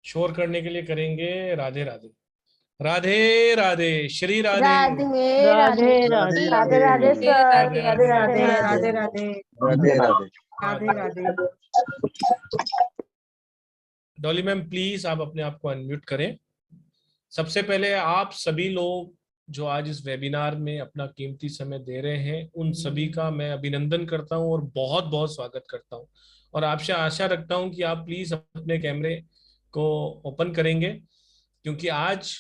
शोर करने के लिए करेंगे Radhe Radhe. Radhe Radhe, Shri Radhe. Radhe Radhe Radhe. Radhe Radhe Radhe Radhe sir. Radhe Radhe Radhe Radhe. Radhe Radhe Radhe Radhe. Radhe Radhe. Dolly ma'am please आप अपने आप को अनम्यूट करें। सबसे पहले आप सभी लोग जो आज इस वेबिनार में अपना कीमती समय दे रहे हैं उन सभी का मैं अभिनंदन करता हूं और बहुत बहुत स्वागत करता हूं। और आपसे आशा रखता हूं कि आप प्लीज अपने कैमरे को ओपन करेंगे, क्योंकि आज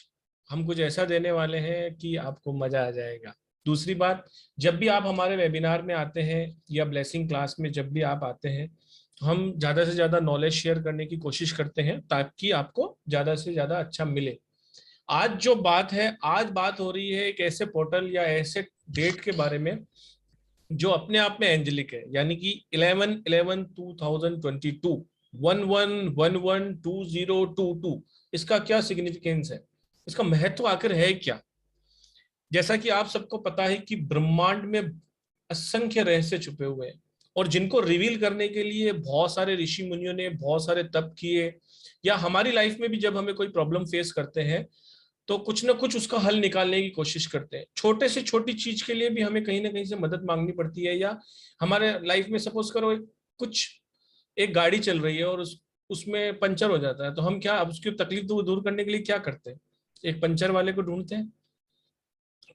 हम कुछ ऐसा देने वाले हैं कि आपको मजा आ जाएगा। दूसरी बात, जब भी आप हमारे वेबिनार में आते हैं या ब्लेसिंग क्लास में जब भी आप आते हैं तो हम ज्यादा से ज्यादा नॉलेज शेयर करने की कोशिश करते हैं ताकि आपको ज्यादा से ज्यादा अच्छा मिले। आज जो बात है, आज बात हो रही है एक ऐसे पोर्टल या ऐसे डेट के बारे में जो अपने आप में एंजेलिक है, यानी कि 11/11/2022, 11/11/2022। इसका क्या सिग्निफिकेंस है, इसका महत्व आखिर है क्या? जैसा कि आप सबको पता है कि ब्रह्मांड में असंख्य रहस्य छुपे हुए हैं और जिनको रिवील करने के लिए बहुत सारे ऋषि मुनियों ने बहुत सारे तप किए, या हमारी लाइफ में भी जब हमें कोई प्रॉब्लम फेस करते हैं तो कुछ ना कुछ उसका हल निकालने की कोशिश करते हैं। छोटे से छोटी चीज के लिए भी हमें कहीं ना कहीं से मदद मांगनी पड़ती है। या हमारे लाइफ में सपोज करो कुछ एक गाड़ी चल रही है और उसमें पंचर हो जाता है, तो हम क्या, अब उसकी तकलीफ दूर करने के लिए क्या करते हैं? एक पंचर वाले को ढूंढते हैं।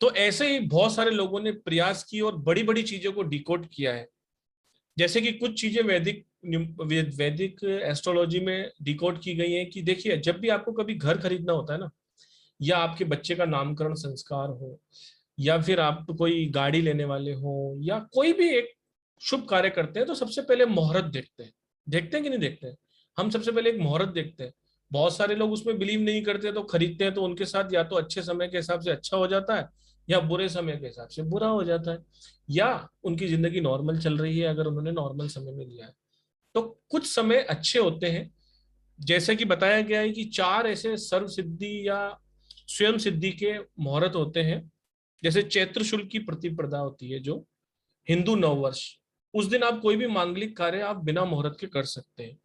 तो ऐसे ही बहुत सारे लोगों ने प्रयास किए और बड़ी बड़ी चीजों को डिकोड किया है। जैसे कि कुछ चीजें वैदिक वैदिक एस्ट्रोलॉजी में डिकोड की गई हैं कि देखिए, जब भी आपको कभी घर खरीदना होता है ना, या आपके बच्चे का नामकरण संस्कार हो, या फिर आप कोई गाड़ी लेने वाले हो, या कोई भी एक शुभ कार्य करते हैं, तो सबसे पहले मुहूर्त देखते हैं। देखते हैं कि नहीं देखते हैं? हम सबसे पहले एक मुहूर्त देखते हैं। बहुत सारे लोग उसमें बिलीव नहीं करते तो खरीदते हैं, तो उनके साथ या तो अच्छे समय के हिसाब से अच्छा हो जाता है या बुरे समय के हिसाब से बुरा हो जाता है, या उनकी जिंदगी नॉर्मल चल रही है अगर उन्होंने नॉर्मल समय में लिया है। तो कुछ समय अच्छे होते हैं। जैसे कि बताया गया है कि 4 ऐसे सर्व सिद्धि या स्वयं सिद्धि के मुहूर्त होते हैं। जैसे चैत्र शुल्क की प्रतिपदा होती है, जो हिंदू नववर्ष, उस दिन आप कोई भी मांगलिक कार्य आप बिना मुहूर्त के कर सकते हैं।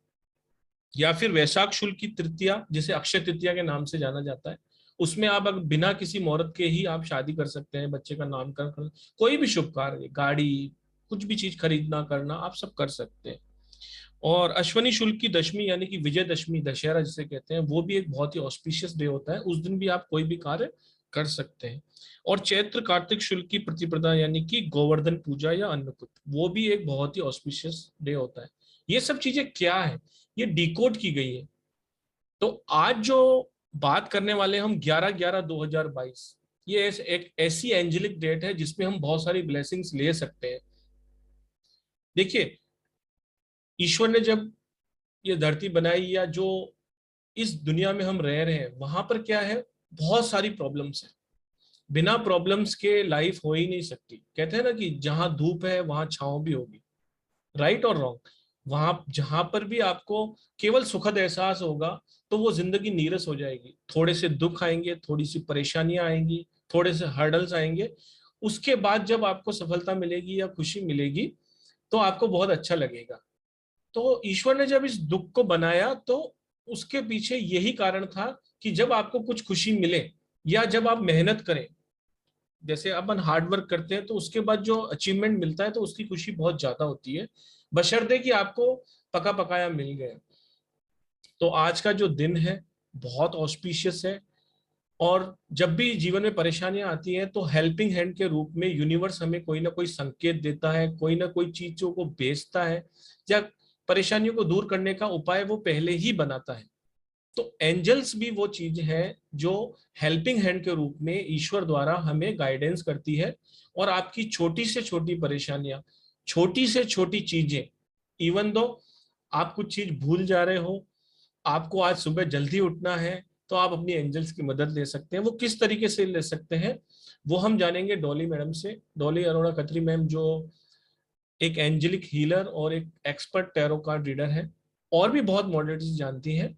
या फिर वैशाख शुल्क की तृतीया, जिसे अक्षय तृतीया के नाम से जाना जाता है, उसमें आप अगर बिना किसी मुहूर्त के ही आप शादी कर सकते हैं, बच्चे का नामकरण कोई भी शुभ कार्य, गाड़ी, कुछ भी चीज खरीदना करना, आप सब कर सकते हैं। और अश्वनी शुल्क की दशमी यानी कि विजयदशमी, दशहरा जिसे कहते हैं, वो भी एक बहुत ही ऑस्पिशियस डे होता है। उस दिन भी आप कोई भी कार्य कर सकते हैं। और चैत्र कार्तिक शुल्क की प्रतिपदा यानी कि गोवर्धन पूजा या अन्नकूट, वो भी एक बहुत ही ऑस्पिशियस डे होता है। ये सब चीजें क्या है, ये डिकोड की गई है। तो आज जो बात करने वाले हम 11/11/2022, ये एक ऐसी एंजेलिक डेट है जिसमें हम बहुत सारी ब्लेसिंग्स ले सकते हैं। देखिए, ईश्वर ने जब ये धरती बनाई, या जो इस दुनिया में हम रह रहे हैं, वहां पर क्या है, बहुत सारी प्रॉब्लम्स है। बिना प्रॉब्लम्स के लाइफ हो ही नहीं सकती। कहते हैं ना कि जहां धूप है वहां छांव भी होगी। राइट और रॉन्ग? वहां जहां पर भी आपको केवल सुखद एहसास होगा तो वो जिंदगी नीरस हो जाएगी। थोड़े से दुख आएंगे, थोड़ी सी परेशानियां आएंगी, थोड़े से हर्डल्स आएंगे। उसके बाद जब आपको सफलता मिलेगी या खुशी मिलेगी तो आपको बहुत अच्छा लगेगा। तो ईश्वर ने जब इस दुख को बनाया तो उसके पीछे यही कारण था कि जब आपको कुछ खुशी मिले या जब आप मेहनत करें, जैसे अपन हार्ड वर्क करते हैं तो उसके बाद जो अचीवमेंट मिलता है तो उसकी खुशी बहुत ज्यादा होती है, बशर्ते कि आपको पका पकाया मिल गया। तो आज का जो दिन है बहुत ऑस्पिशियस है। और जब भी जीवन में परेशानियां आती हैं तो हेल्पिंग हैंड के रूप में यूनिवर्स हमें कोई ना कोई संकेत देता है, कोई ना कोई चीजों को भेजता है, या परेशानियों को दूर करने का उपाय वो पहले ही बनाता है। तो एंजल्स भी वो चीज है जो हेल्पिंग हैंड के रूप में ईश्वर द्वारा हमें गाइडेंस करती है। और आपकी छोटी से छोटी परेशानियां, छोटी से छोटी चीजें, इवन दो आप कुछ चीज भूल जा रहे हो, आपको आज सुबह जल्दी उठना है, तो आप अपनी एंजल्स की मदद ले सकते हैं। वो किस तरीके से ले सकते हैं वो हम जानेंगे डॉली मैडम से। डॉली अरोड़ा खत्री मैम जो एक एंजेलिक हीलर और एक एक्सपर्ट टैरो कार्ड रीडर है, और भी बहुत मॉडलिटीज जानती हैं,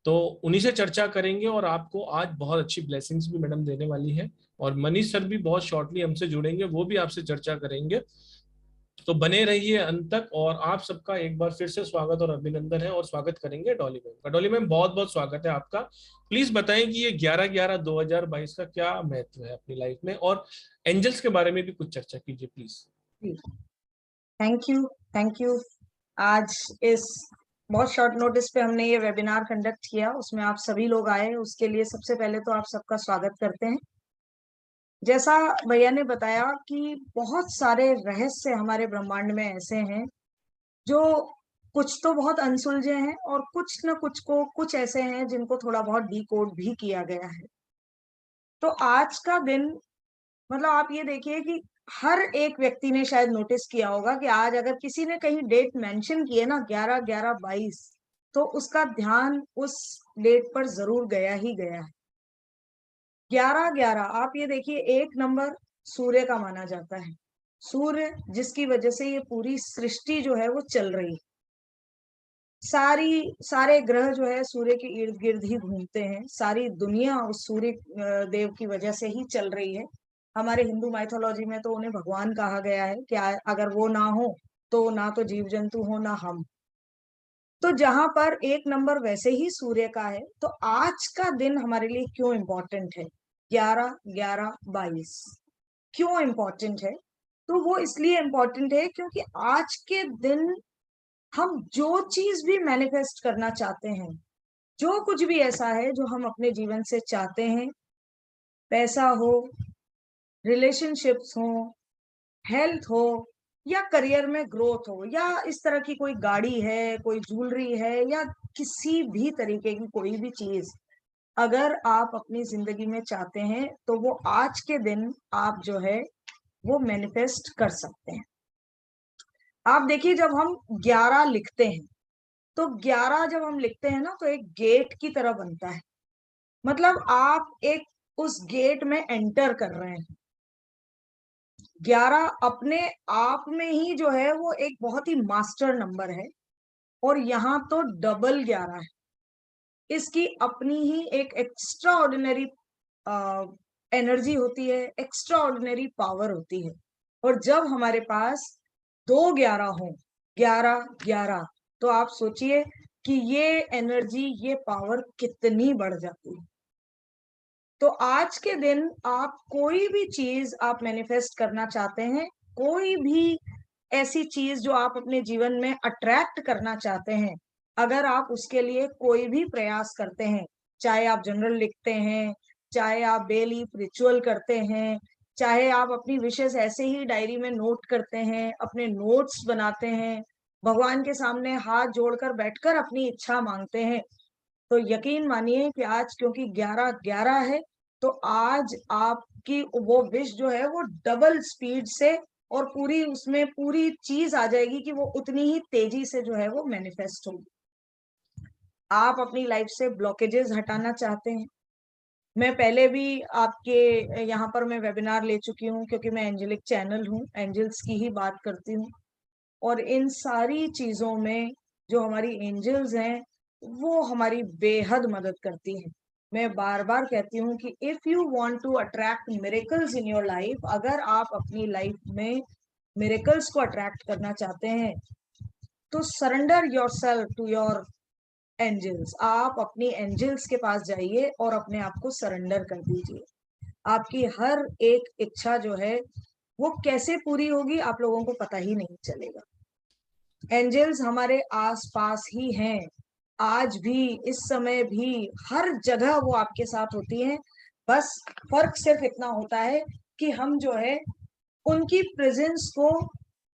तो उन्हीं से चर्चा करेंगे। और आपको आज बहुत अच्छी ब्लेसिंग्स भी मैडम देने वाली है। और मनीष सर भी बहुत शॉर्टली हमसे जुड़ेंगे, वो भी आपसे चर्चा करेंगे। तो बने रहिए अंत तक। और आप सबका एक बार फिर से स्वागत और अभिनंदन है, और स्वागत करेंगे डॉली मैम का। डॉली मैम, बहुत बहुत स्वागत है आपका। प्लीज बताएं कि ये 11/11/2022 का क्या महत्व है अपनी लाइफ में, और एंजल्स के बारे में भी कुछ चर्चा कीजिए please. Thank you, thank you. आज इस बहुत शॉर्ट नोटिस पे हमने ये वेबिनार कंडक्ट किया, उसमें आप सभी लोग आए, उसके लिए सबसे पहले तो आप सबका स्वागत करते हैं। जैसा भैया ने बताया कि बहुत सारे रहस्य हमारे ब्रह्मांड में ऐसे हैं जो कुछ तो बहुत अनसुलझे हैं, और कुछ न कुछ ऐसे हैं जिनको थोड़ा बहुत डिकोड भी किया गया है। तो आज का दिन, मतलब आप ये देखिए कि हर एक व्यक्ति ने शायद नोटिस किया होगा कि आज अगर किसी ने कहीं डेट मेंशन की है ना, 11/11/22, तो उसका ध्यान उस डेट पर जरूर गया ही गया है। 11/11, आप ये देखिए, एक नंबर सूर्य का माना जाता है। सूर्य जिसकी वजह से ये पूरी सृष्टि जो है वो चल रही है। सारे ग्रह जो है सूर्य के इर्द गिर्द ही घूमते हैं। सारी दुनिया उस सूर्य देव की वजह से ही चल रही है। हमारे हिंदू माइथोलॉजी में तो उन्हें भगवान कहा गया है कि अगर वो ना हो तो ना तो जीव जंतु हो, ना हम। तो जहां पर एक नंबर वैसे ही सूर्य का है, तो आज का दिन हमारे लिए क्यों इम्पोर्टेंट है? 11/11/22 क्यों इम्पोर्टेंट है? तो वो इसलिए इम्पोर्टेंट है क्योंकि आज के दिन हम जो चीज भी मैनिफेस्ट करना चाहते हैं, जो कुछ भी ऐसा है जो हम अपने जीवन से चाहते हैं, पैसा हो, रिलेशनशिप्स हो, हेल्थ हो, या करियर में ग्रोथ हो, या इस तरह की कोई गाड़ी है, कोई ज्वेलरी है, या किसी भी तरीके की कोई भी चीज अगर आप अपनी जिंदगी में चाहते हैं, तो वो आज के दिन आप जो है वो मैनिफेस्ट कर सकते हैं। आप देखिए, जब हम 11 लिखते हैं, तो 11 जब हम लिखते हैं ना, तो एक गेट की तरह बनता है। मतलब आप एक उस गेट में एंटर कर रहे हैं। 11 अपने आप में ही जो है वो एक बहुत ही मास्टर नंबर है। और यहाँ तो डबल 11 है। इसकी अपनी ही एक एक्स्ट्रा ऑर्डिनरी एनर्जी होती है, एक्स्ट्रा ऑर्डिनरी पावर होती है। और जब हमारे पास 2 11 हो, 11/11, तो आप सोचिए कि ये एनर्जी, ये पावर कितनी बढ़ जाती है। तो आज के दिन आप कोई भी चीज आप मैनिफेस्ट करना चाहते हैं, कोई भी ऐसी चीज जो आप अपने जीवन में अट्रैक्ट करना चाहते हैं, अगर आप उसके लिए कोई भी प्रयास करते हैं, चाहे आप जनरल लिखते हैं, चाहे आप डेली रिचुअल करते हैं, चाहे आप अपनी विशेष ऐसे ही डायरी में नोट करते हैं, अपने नोट्स बनाते हैं, भगवान के सामने हाथ जोड़कर बैठकर अपनी इच्छा मांगते हैं, तो यकीन मानिए कि आज क्योंकि 11/11 है, तो आज आपकी वो विश जो है वो डबल स्पीड से, और पूरी उसमें पूरी चीज आ जाएगी कि वो उतनी ही तेजी से जो है वो मैनिफेस्ट होगी। आप अपनी लाइफ से ब्लॉकेजेस हटाना चाहते हैं। मैं पहले भी आपके यहाँ पर मैं वेबिनार ले चुकी हूँ, क्योंकि मैं एंजेलिक चैनल हूँ, एंजल्स की ही बात करती हूँ। और इन सारी चीजों में जो हमारी एंजल्स हैं, वो हमारी बेहद मदद करती हैं। मैं बार बार कहती हूँ कि if you want to attract miracles in your life, अगर आप अपनी लाइफ में मिरेकल्स को अट्रैक्ट करना चाहते हैं, तो surrender yourself to your angels. आप अपनी एंजल्स के पास जाइए और अपने आप को सरेंडर कर दीजिए। आपकी हर एक इच्छा जो है वो कैसे पूरी होगी, आप लोगों को पता ही नहीं चलेगा। एंजल्स हमारे आसपास ही हैं, आज भी, इस समय भी, हर जगह वो आपके साथ होती हैं। बस फर्क सिर्फ इतना होता है कि हम जो है उनकी प्रेजेंस को,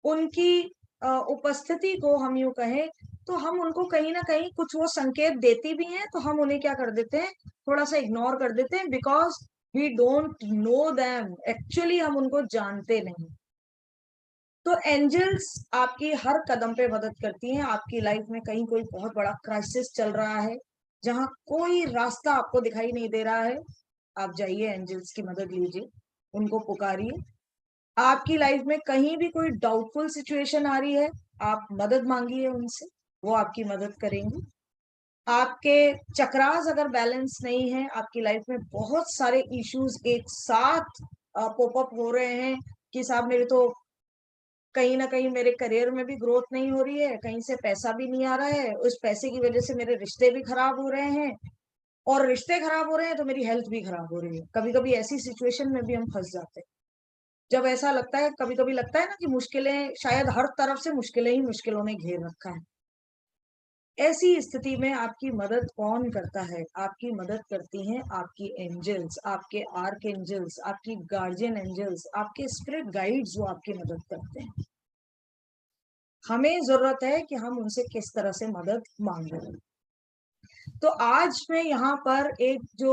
उनकी उपस्थिति को, हम यूं कहें तो हम उनको कहीं ना कहीं कुछ वो संकेत देती भी हैं, तो हम उन्हें क्या कर देते हैं, थोड़ा सा इग्नोर कर देते हैं, because we don't know them. Actually हम उनको जानते नहीं। तो एंजल्स आपकी हर कदम पे मदद करती हैं। आपकी लाइफ में कहीं कोई बहुत बड़ा क्राइसिस चल रहा है, जहां कोई रास्ता आपको दिखाई नहीं दे रहा है, आप जाइए, एंजल्स की मदद लीजिए, उनको पुकारिए। आपकी लाइफ में कहीं भी कोई डाउटफुल सिचुएशन आ रही है, आप मदद मांगिए उनसे, वो आपकी मदद करेंगे। आपके चक्रास अगर बैलेंस नहीं है, आपकी लाइफ में बहुत सारे इश्यूज एक साथ पॉपअप हो रहे हैं कि साहब मेरे तो कहीं ना कहीं मेरे करियर में भी ग्रोथ नहीं हो रही है, कहीं से पैसा भी नहीं आ रहा है, उस पैसे की वजह से मेरे रिश्ते भी खराब हो रहे हैं, और रिश्ते खराब हो रहे हैं तो मेरी हेल्थ भी खराब हो रही है। कभी कभी ऐसी सिचुएशन में भी हम फंस जाते हैं, जब ऐसा लगता है, कभी कभी लगता है ना कि मुश्किलें, शायद हर तरफ से मुश्किलें ही मुश्किलों ने घेर रखा है। ऐसी स्थिति में आपकी मदद कौन करता है? आपकी मदद करती हैं आपकी एंजल्स, आपके आर्क एंजल्स, आपकी गार्जियन एंजल्स, आपके स्पिरिट गाइड्स, वो आपकी मदद करते हैं। हमें जरूरत है कि हम उनसे किस तरह से मदद मांगे। तो आज मैं यहाँ पर एक जो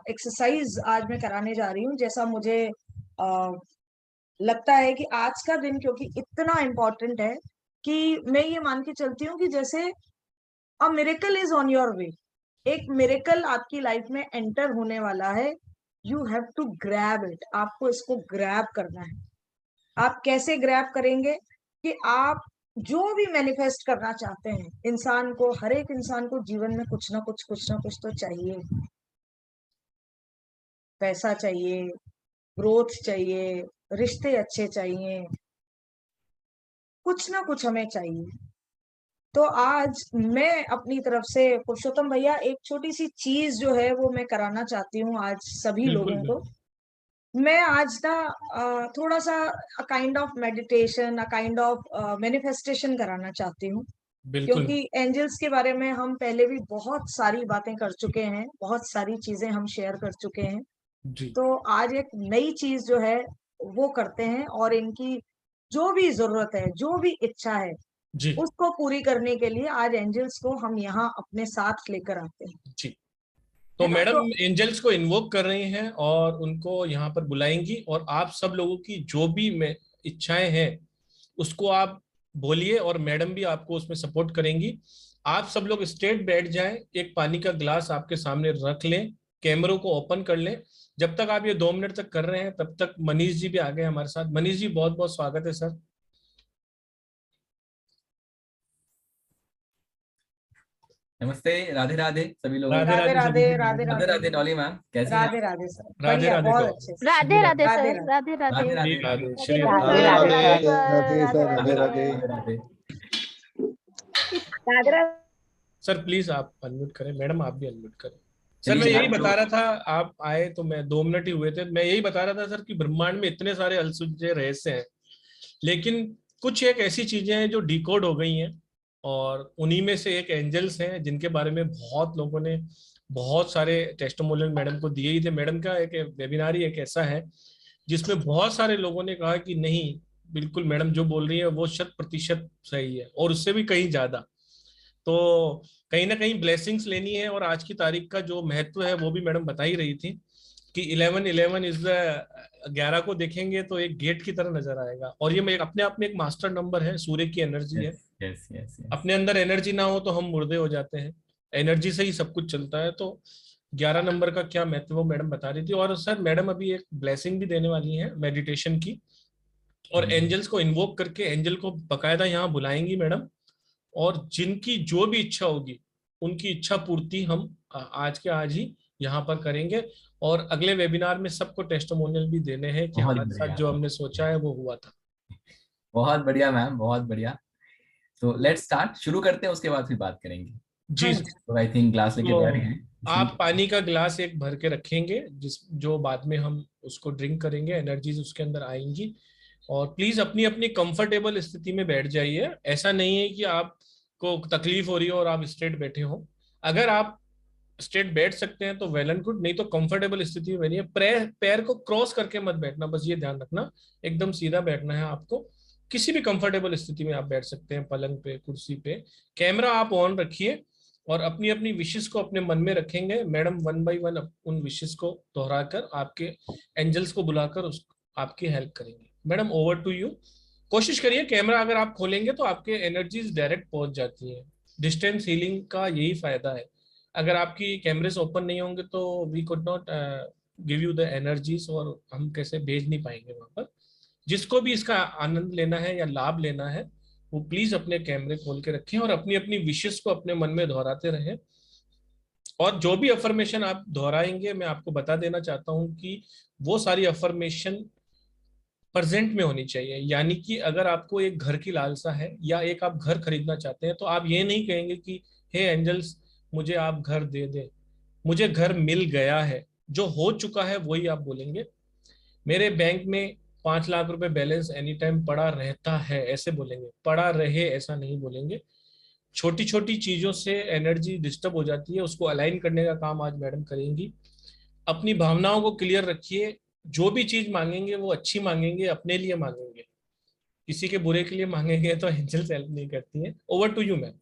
एक्सरसाइज आज मैं कराने जा रही हूँ, जैसा मुझे लगता है कि आज का दिन क्योंकि इतना इम्पोर्टेंट है, कि मैं ये मान के चलती हूँ कि जैसे a miracle is on your way, एक मिरेकल आपकी लाइफ में एंटर होने वाला है। You have to grab it, आपको इसको ग्रैब करना है। आप कैसे ग्रैब करेंगे? कि आप जो भी मैनिफेस्ट करना चाहते हैं, इंसान को, हर एक इंसान को जीवन में कुछ ना कुछ तो चाहिए। पैसा चाहिए, ग्रोथ चाहिए, रिश्ते अच्छे चाहिए, कुछ ना कुछ हमें चाहिए। तो आज मैं अपनी तरफ से पुरुषोत्तम भैया एक छोटी सी चीज जो है वो मैं कराना चाहती हूँ आज सभी बिल्कुल लोगों को। बिल्कुल मैं आज ना थोड़ा सा kind of meditation, kind of manifestation कराना चाहती हूँ, बिल्कुल। क्योंकि एंजल्स के बारे में हम पहले भी बहुत सारी बातें कर चुके हैं, बहुत सारी चीजें हम शेयर कर चुके हैं। जी तो आज एक नई चीज जो है वो करते हैं, और इनकी जो भी जरूरत है, जो भी इच्छा है, जी उसको पूरी करने के लिए आज एंजल्स को हम यहाँ अपने साथ लेकर आते हैं। जी। तो है ना? मैडम तो एंजल्स को इन्वोक कर रही हैं और उनको यहाँ पर बुलाएंगी, और आप सब लोगों की जो भी में इच्छाएं हैं उसको आप बोलिए, और मैडम भी आपको उसमें सपोर्ट करेंगी। आप सब लोग स्ट्रेट बैठ जाएं, एक पानी का ग्लास आपके सामने रख लें, कैमरों को ओपन कर लें। जब तक आप ये 2 मिनट तक कर रहे हैं, तब तक मनीष जी भी आ गए हमारे साथ। मनीष जी, बहुत बहुत स्वागत है सर। नमस्ते, राधे राधे सभी लोगों राधे को। राधे राधे सभी राधे को, राधे राधे राधे राधे डॉली मैम, कैसी हैं राधे आप? राधे सर, राधे बढ़िया, राधे बहुत को अच्छे से। Shri Radhe Radhe. Radhe Radhe sir, Radhe Radhe Radhe Radhe Shri Radhe Radhe, Radhe Shri Radhe Radhe. Radhe Radhe sir, Radhe Radhe sir, Radhe Radhe Radhe. Radhe Radhe. Radhe Radhe. Sir please आप अनम्यूट करें, मैडम आप भी अनम्यूट करें। सर मैं चलिए यही मैम, बता रहा था, आप आए तो मैं 2 मिनट ही हुए थे, मैं यही बता रहा था सर कि ब्रह्मांड में इतने सारे अनसुलझे रहस्य हैं, लेकिन कुछ एक ऐसी चीजें हैं जो डिकोड हो गई हैं, और उन्हीं में से एक एंजल्स हैं, जिनके बारे में बहुत लोगों ने बहुत सारे टेस्टिमोनियल मैडम को दिए ही थे। मैडम का एक वेबिनार ही एक ऐसा है जिसमें बहुत सारे लोगों ने कहा कि नहीं, बिल्कुल मैडम जो बोल रही है वो 100% सही है, और उससे भी कहीं ज्यादा। तो कहीं ना कहीं ब्लेसिंग्स लेनी है, और आज की तारीख का जो महत्व है वो भी मैडम बता ही रही थी कि 11 इज द 11 को देखेंगे तो एक गेट की तरह नजर आएगा, और ये अपने आप में एक मास्टर नंबर है, सूर्य की एनर्जी है। Yes yes yes yes. अपने अंदर एनर्जी ना हो तो हम मुर्दे हो जाते हैं, एनर्जी से ही सब कुछ चलता है। तो 11 नंबर का क्या महत्व वो मैडम बता रही थी। और सर मैडम अभी एक ब्लेसिंग भी देने वाली है मेडिटेशन की, और एंजल्स को इन्वोक करके एंजल को बकायदा यहाँ बुलाएंगी मैडम, और जिनकी जो भी इच्छा होगी उनकी इच्छा पूर्ति हम आज के आज ही यहाँ पर करेंगे। और अगले वेबिनार में सबको टेस्टिमोनियल भी देने हैं कि बहुत हमारे साथ बढ़िया, जो हमने सोचा है वो हुआ था। बहुत बढ़िया मैम, बहुत बढ़िया। तो लेट्स स्टार्ट, शुरू करते हैं, उसके बाद फिर बात करेंगे। जी हाँ सर। जी। तो आई थिंक ग्लास लेके बैठ तो गए हैं आप इसलिए। पानी का ग्लास एक भर के रखेंगे, जो बाद में हम उसको ड्रिंक करेंगे, एनर्जीज उसके अंदर आएंगी। और प्लीज अपनी अपनी कंफर्टेबल स्थिति में बैठ जाइए। ऐसा नहीं है कि आपको तकलीफ हो रही हो और आप स्ट्रेट बैठे हो। अगर आप स्ट्रेट बैठ सकते हैं तो वेल एंड गुड, नहीं तो कंफर्टेबल स्थिति में बैठिए। पैर पैर को क्रॉस करके मत बैठना, बस ये ध्यान रखना, एकदम सीधा बैठना है आपको। किसी भी कंफर्टेबल स्थिति में आप बैठ सकते हैं, पलंग पे, कुर्सी पे। कैमरा आप ऑन रखिए, और अपनी अपनी विशेष को अपने मन में रखेंगे। मैडम 1 बाय 1 उन विशेष को दोहराकर आपके एंजल्स को बुलाकर उस आपकी हेल्प करेंगे। Madam over to you. कोशिश करिए कैमरा अगर आप खोलेंगे तो आपके एनर्जीज डायरेक्ट पहुंच जाती है। डिस्टेंस हीलिंग का यही फायदा है। अगर आपकी कैमरेस ओपन नहीं होंगे तो we could not give you the energies, और हम कैसे भेज नहीं पाएंगे वहां पर। जिसको भी इसका आनंद लेना है या लाभ लेना है, वो प्लीज अपने कैमरे खोल के रखें और अपनी अपनी विशेष को अपने मन में दोहराते रहें। और जो भी अफर्मेशन आप दोहराएंगे, मैं आपको बता देना चाहता हूं कि वो सारी अफर्मेशन प्रेजेंट में होनी चाहिए। यानी कि अगर आपको एक घर की लालसा है या एक आप घर खरीदना चाहते हैं, तो आप ये नहीं कहेंगे कि हे एंजल्स मुझे आप घर दे दे, मुझे घर मिल गया है। जो हो चुका है वही आप बोलेंगे। मेरे बैंक में 5 लाख रुपए बैलेंस एनी टाइम पड़ा रहता है, ऐसे बोलेंगे। पड़ा रहे ऐसा नहीं बोलेंगे। छोटी छोटी चीजों से एनर्जी डिस्टर्ब हो जाती है, उसको अलाइन करने का काम आज मैडम करेंगी। अपनी भावनाओं को क्लियर रखिए। जो भी चीज मांगेंगे वो अच्छी मांगेंगे, अपने लिए मांगेंगे। किसी के बुरे के लिए मांगेंगे तो एंजल्स हेल्प नहीं करती है। Over to you ma'am.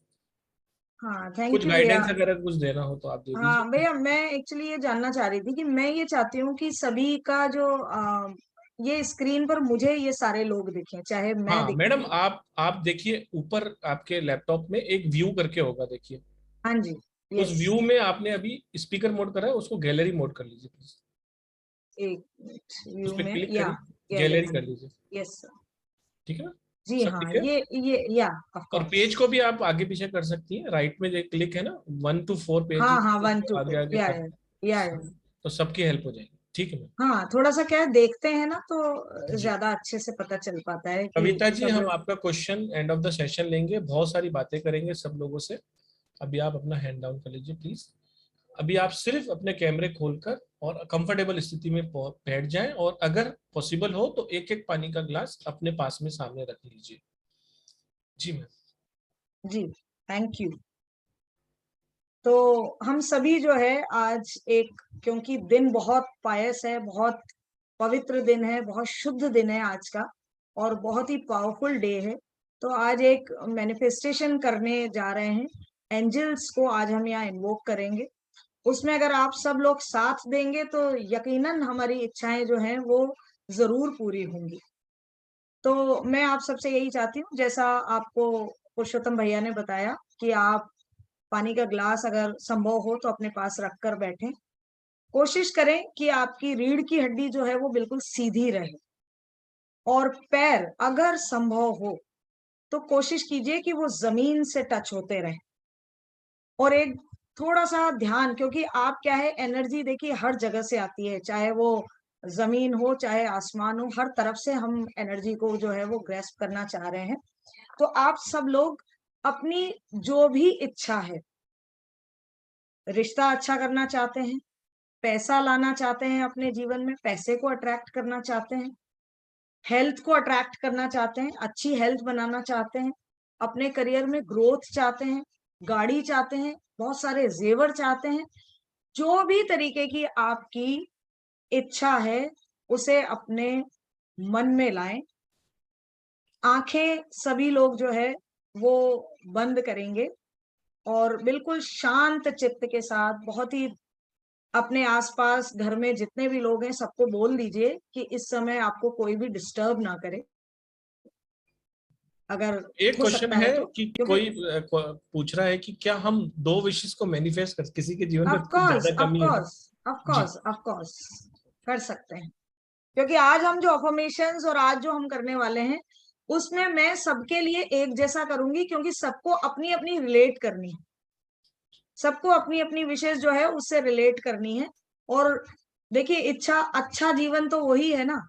हाँ, थैंक कुछ यू भैया। गाइडेंस अगर कुछ देना हो तो आप दे हाँ दीजिए। भैया, मैं एक्चुअली ये जानना चाह रही थी कि मैं ये चाहती हूँ कि सभी का जो ये स्क्रीन पर मुझे ये सारे लोग दिखें, चाहे मैं हाँ मैडम, दिखूं। आप देखिए ऊपर आपके लैपटॉप में एक व्यू करके होगा, देखिए। हाँ जी। उस यस। व्यू में आपने अभी स्पीकर मोड करा है, उसको गैलरी मोड कर लीजिए प्लीज। एक मिनट, उस व्यू पर में क्लिक या करिए, गैलरी कर गैलरी। लीजिए। Yes sir. ठीक है ना? जी सब हाँ, ठीक है। ये या ऑफ और पेज कोर्स। को भी आप आगे पीछे कर सकती हैं। राइट में जो क्लिक है ना, 1 to 4 पेज, हाँ हाँ, वन उसको टू आगे फोर, आगे कर। या। तो सबकी हेल्प हो जाएगी। ठीक है मैम। हाँ, थोड़ा सा क्या है, देखते हैं ना तो जी ज्यादा अच्छे से पता चल पाता है कि कविता जी, सब हम लोग। आपका question end of the session लेंगे, बहुत सारी बातें करेंगे सब लोगों से। अभी आप अपना हैंड डाउन कर लीजिए प्लीज। अभी आप सिर्फ अपने कैमरे खोलकर और कंफर्टेबल स्थिति में बैठ जाएं, और अगर पॉसिबल हो तो एक एक पानी का ग्लास अपने पास में सामने रख लीजिए। जी मैम। जी, थैंक यू। तो हम सभी जो है आज एक, क्योंकि दिन बहुत पायस है, बहुत पवित्र दिन है, बहुत शुद्ध दिन है आज का, और बहुत ही पावरफुल डे है। तो आज एक मैनिफेस्टेशन करने जा रहे हैं। एंजल्स को आज हम यहाँ इन्वोक करेंगे। उसमें अगर आप सब लोग साथ देंगे तो यकीनन हमारी इच्छाएं जो हैं वो जरूर पूरी होंगी। तो मैं आप सबसे यही चाहती हूँ, जैसा आपको पुरुषोत्तम भैया ने बताया, कि आप पानी का ग्लास अगर संभव हो तो अपने पास रख कर बैठें। कोशिश करें कि आपकी रीढ़ की हड्डी जो है वो बिल्कुल सीधी रहे, और पैर अगर संभव हो तो कोशिश कीजिए कि वो जमीन से टच होते रहे। और एक थोड़ा सा ध्यान, क्योंकि आप क्या है, एनर्जी देखिए हर जगह से आती है, चाहे वो जमीन हो चाहे आसमान हो, हर तरफ से हम एनर्जी को जो है वो ग्रैस्प करना चाह रहे हैं। तो आप सब लोग अपनी जो भी इच्छा है, रिश्ता अच्छा करना चाहते हैं, पैसा लाना चाहते हैं अपने जीवन में, पैसे को अट्रैक्ट करना चाहते हैं, हेल्थ को अट्रैक्ट करना चाहते हैं, अच्छी हेल्थ बनाना चाहते हैं, अपने करियर में ग्रोथ चाहते हैं, गाड़ी चाहते हैं, बहुत सारे जेवर चाहते हैं, जो भी तरीके की आपकी इच्छा है उसे अपने मन में लाएं। आंखें सभी लोग जो है वो बंद करेंगे, और बिल्कुल शांत चित्त के साथ, बहुत ही अपने आसपास घर में जितने भी लोग हैं सबको बोल दीजिए कि इस समय आपको कोई भी डिस्टर्ब ना करे, अगर एक हो क्वेश्चन सकता है है तो, कि क्योंकि कोई पूछ रहा है कि क्या हम 2 विशेष को मैनिफेस्ट कर, किसी के जीवन में ऑफ कुछ कोर्स ज्यादा ऑफ कमी है तो? कोर्स ऑफ जी। कोर्स ऑफ कोर्स कर सकते हैं। क्योंकि आज हम जो अफर्मेशंस और आज जो हम करने वाले हैं उसमें मैं सबके लिए एक जैसा करूंगी, क्योंकि सबको अपनी अपनी रिलेट करनी है, सबको अपनी अपनी विशेष जो है उससे रिलेट करनी है। और देखिए, इच्छा अच्छा जीवन तो वही है ना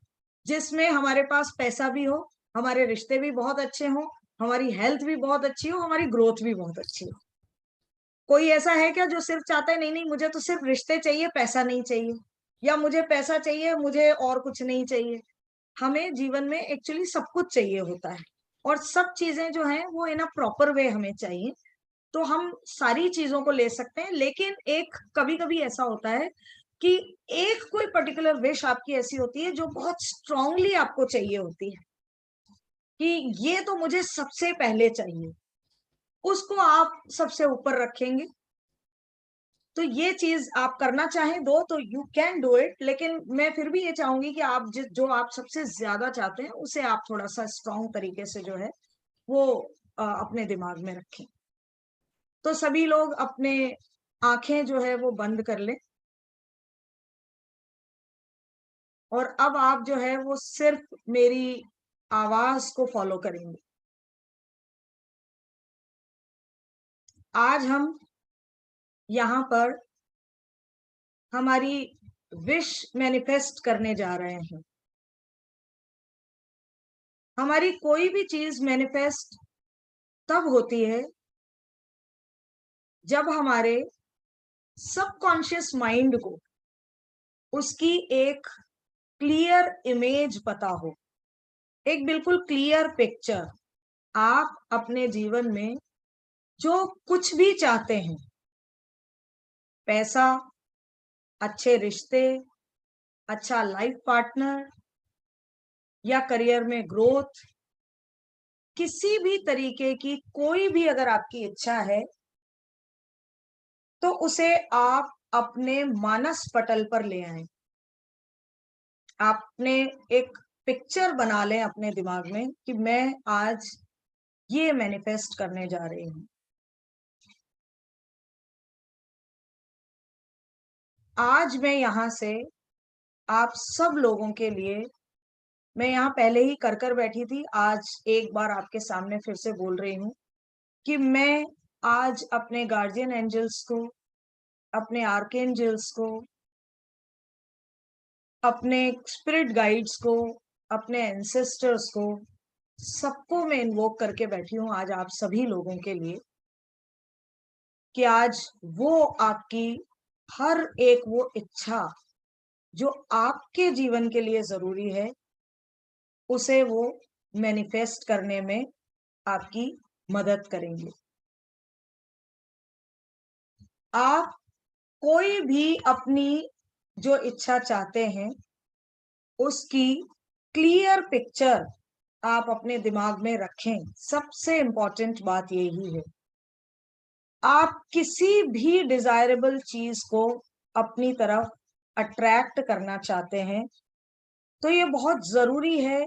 जिसमें हमारे पास पैसा भी हो, हमारे रिश्ते भी बहुत अच्छे हों, हमारी हेल्थ भी बहुत अच्छी हो, हमारी ग्रोथ भी बहुत अच्छी हो। कोई ऐसा है क्या जो सिर्फ चाहता है, नहीं नहीं मुझे तो सिर्फ रिश्ते चाहिए, पैसा नहीं चाहिए, या मुझे पैसा चाहिए, मुझे और कुछ नहीं चाहिए? हमें जीवन में एक्चुअली सब कुछ चाहिए होता है, और सब चीजें जो हैं वो इन अ प्रॉपर वे हमें चाहिए। तो हम सारी चीजों को ले सकते हैं, लेकिन एक कभी कभी ऐसा होता है कि एक कोई पर्टिकुलर विश आपकी ऐसी होती है जो बहुत स्ट्रांगली आपको चाहिए होती है, कि ये तो मुझे सबसे पहले चाहिए, उसको आप सबसे ऊपर रखेंगे। तो ये चीज आप करना चाहें दो तो यू कैन डू इट, लेकिन मैं फिर भी ये चाहूंगी कि आप जो आप सबसे ज्यादा चाहते हैं उसे आप थोड़ा सा स्ट्रांग तरीके से जो है वो अपने दिमाग में रखें। तो सभी लोग अपने आंखें जो है वो बंद कर लें, और अब आप जो है वो सिर्फ मेरी आवाज को फॉलो करेंगे। आज हम यहाँ पर हमारी विश मैनिफेस्ट करने जा रहे हैं। हमारी कोई भी चीज मैनिफेस्ट तब होती है जब हमारे सबकॉन्शियस माइंड को उसकी एक क्लियर इमेज पता हो, एक बिल्कुल क्लियर पिक्चर। आप अपने जीवन में जो कुछ भी चाहते हैं, पैसा, अच्छे रिश्ते, अच्छा लाइफ पार्टनर या करियर में ग्रोथ, किसी भी तरीके की कोई भी अगर आपकी इच्छा है तो उसे आप अपने मानस पटल पर ले आए। आपने एक पिक्चर बना लें अपने दिमाग में कि मैं आज ये मैनिफेस्ट करने जा रही हूँ। आज मैं यहाँ से आप सब लोगों के लिए, मैं यहाँ पहले ही कर बैठी थी, आज एक बार आपके सामने फिर से बोल रही हूँ कि मैं आज अपने गार्जियन एंजल्स को, अपने आर्कएंजल्स को, अपने स्पिरिट गाइड्स को, अपने एंसेस्टर्स को, सबको मैं इन्वोक करके बैठी हूँ आज आप सभी लोगों के लिए कि आज वो आपकी हर एक वो इच्छा जो आपके जीवन के लिए जरूरी है, उसे वो मैनिफेस्ट करने में आपकी मदद करेंगे। आप कोई भी अपनी जो इच्छा चाहते हैं उसकी क्लियर पिक्चर आप अपने दिमाग में रखें। सबसे इंपॉर्टेंट बात यही है। आप किसी भी डिजायरेबल चीज को अपनी तरफ अट्रैक्ट करना चाहते हैं तो ये बहुत जरूरी है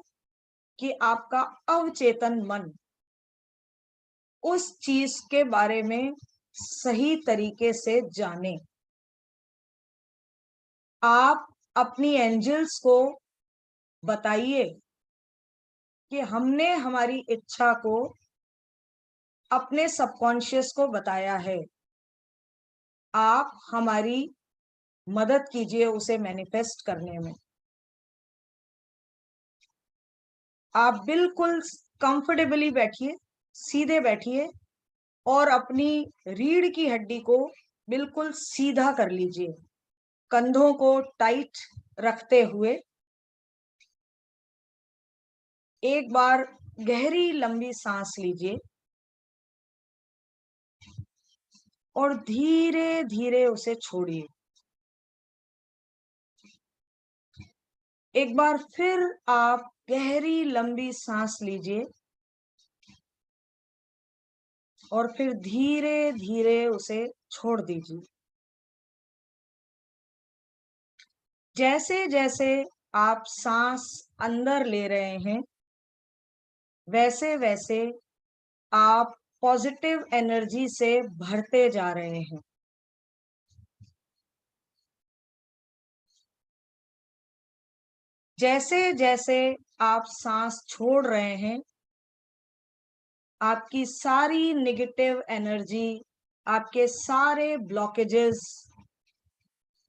कि आपका अवचेतन मन उस चीज के बारे में सही तरीके से जाने। आप अपनी एंजल्स को बताइए कि हमने हमारी इच्छा को अपने सबकॉन्शियस को बताया है, आप हमारी मदद कीजिए उसे मैनिफेस्ट करने में। आप बिल्कुल कंफर्टेबली बैठिए, सीधे बैठिए और अपनी रीढ़ की हड्डी को बिल्कुल सीधा कर लीजिए, कंधों को टाइट रखते हुए। एक बार गहरी लंबी सांस लीजिए और धीरे धीरे उसे छोड़िए। एक बार फिर आप गहरी लंबी सांस लीजिए और फिर धीरे धीरे उसे छोड़ दीजिए। जैसे जैसे आप सांस अंदर ले रहे हैं, वैसे वैसे आप पॉजिटिव एनर्जी से भरते जा रहे हैं। जैसे जैसे आप सांस छोड़ रहे हैं, आपकी सारी नेगेटिव एनर्जी, आपके सारे ब्लॉकेजेस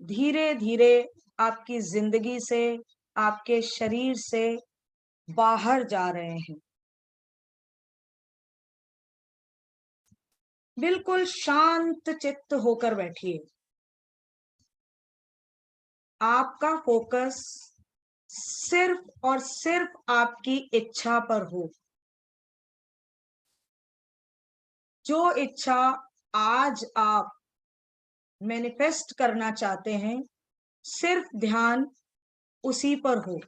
धीरे धीरे आपकी जिंदगी से, आपके शरीर से बाहर जा रहे हैं। बिल्कुल शांत चित्त होकर बैठिए। आपका फोकस सिर्फ और सिर्फ आपकी इच्छा पर हो। जो इच्छा आज आप मैनिफेस्ट करना चाहते हैं, सिर्फ ध्यान उसी पर हो।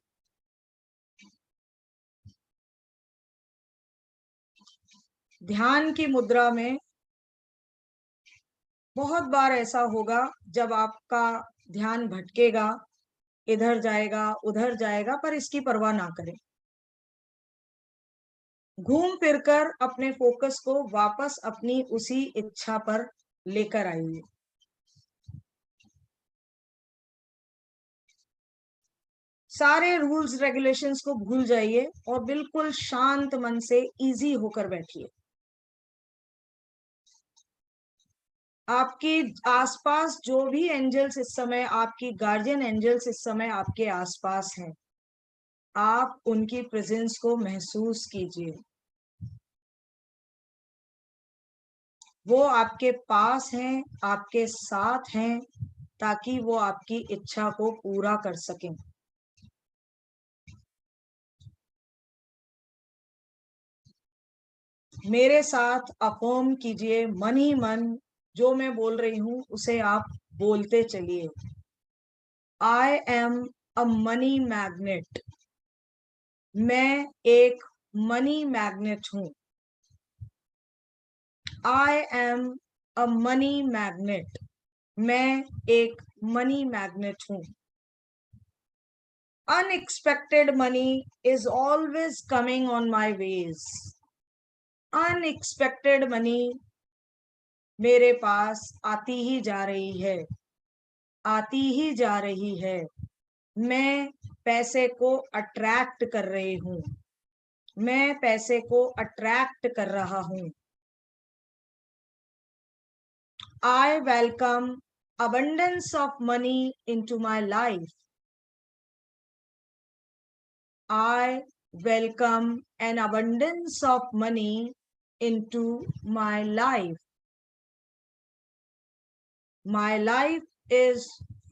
ध्यान की मुद्रा में बहुत बार ऐसा होगा जब आपका ध्यान भटकेगा, इधर जाएगा उधर जाएगा, पर इसकी परवाह ना करें। घूम फिरकर अपने फोकस को वापस अपनी उसी इच्छा पर लेकर आइए। सारे रूल्स रेगुलेशंस को भूल जाइए और बिल्कुल शांत मन से इजी होकर बैठिए। आपके आसपास जो भी एंजल्स इस समय, आपकी गार्जियन एंजल्स इस समय आपके आसपास हैं, आप उनकी प्रेजेंस को महसूस कीजिए। वो आपके पास हैं, आपके साथ हैं, ताकि वो आपकी इच्छा को पूरा कर सकें। मेरे साथ अफर्म कीजिए मन ही मन, जो मैं बोल रही हूं उसे आप बोलते चलिए। I am a money magnet. मैं एक मनी मैग्नेट हूं। I am a money magnet. मैं एक मनी मैग्नेट हूं। Unexpected money is always coming on my ways. Unexpected money मेरे पास आती ही जा रही है, आती ही जा रही है। मैं पैसे को अट्रैक्ट कर रही हूँ। मैं पैसे को अट्रैक्ट कर रहा हूँ। I welcome abundance of money into my life. I welcome an abundance of money into my life. My life is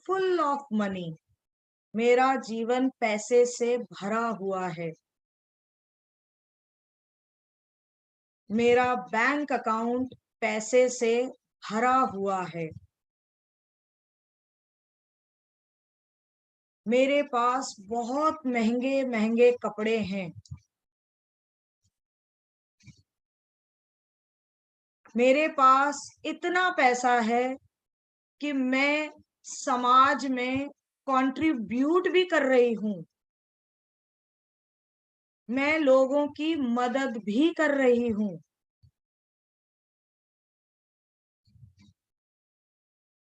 full of money. मेरा जीवन पैसे से भरा हुआ है। मेरा बैंक अकाउंट पैसे से भरा हुआ है। मेरे पास बहुत महंगे महंगे कपड़े हैं। मेरे पास इतना पैसा है कि मैं समाज में कंट्रीब्यूट भी कर रही हूँ। मैं लोगों की मदद भी कर रही हूँ।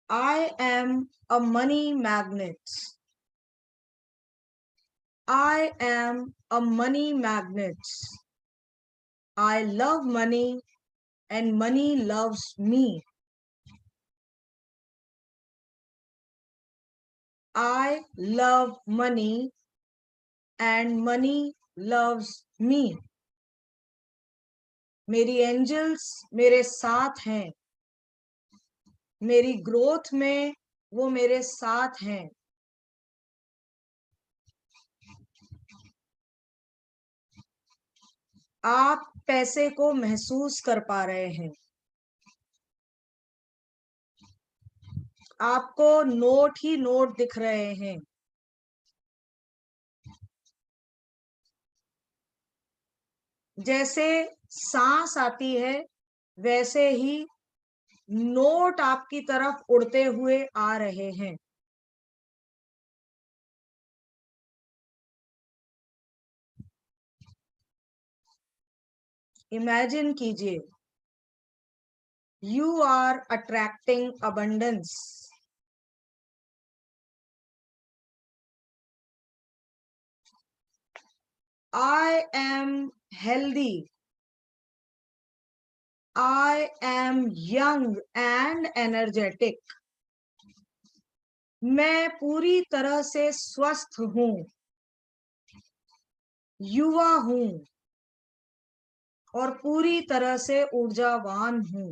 I am a money magnet. I am a money magnet. I love money and money loves me. I love money and money loves me. मेरी एंजल्स मेरे साथ हैं। मेरी ग्रोथ में वो मेरे साथ हैं। आप पैसे को महसूस कर पा रहे हैं। आपको नोट ही नोट दिख रहे हैं। जैसे सांस आती है वैसे ही नोट आपकी तरफ उड़ते हुए आ रहे हैं। इमेजिन कीजिए, you are attracting abundance. I am healthy. I am young and energetic. मैं पूरी तरह से स्वस्थ हूँ, युवा हूँ और पूरी तरह से ऊर्जावान हूँ।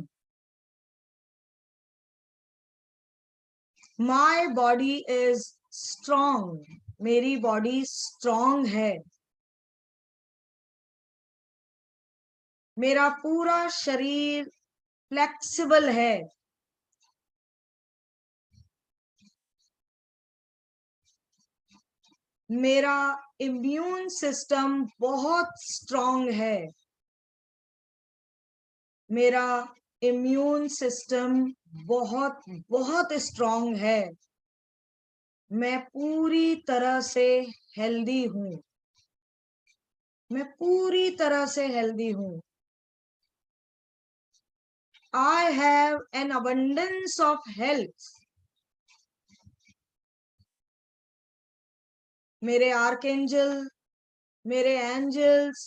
My body is strong. मेरी बॉडी स्ट्रॉन्ग है। मेरा पूरा शरीर फ्लेक्सिबल है। मेरा इम्यून सिस्टम बहुत स्ट्रॉन्ग है। मेरा इम्यून सिस्टम बहुत बहुत स्ट्रॉन्ग है। मैं पूरी तरह से हेल्दी हूँ। मैं पूरी तरह से हेल्दी हूँ। I have an abundance of health. मेरे आर्कएंजल, मेरे एंजल्स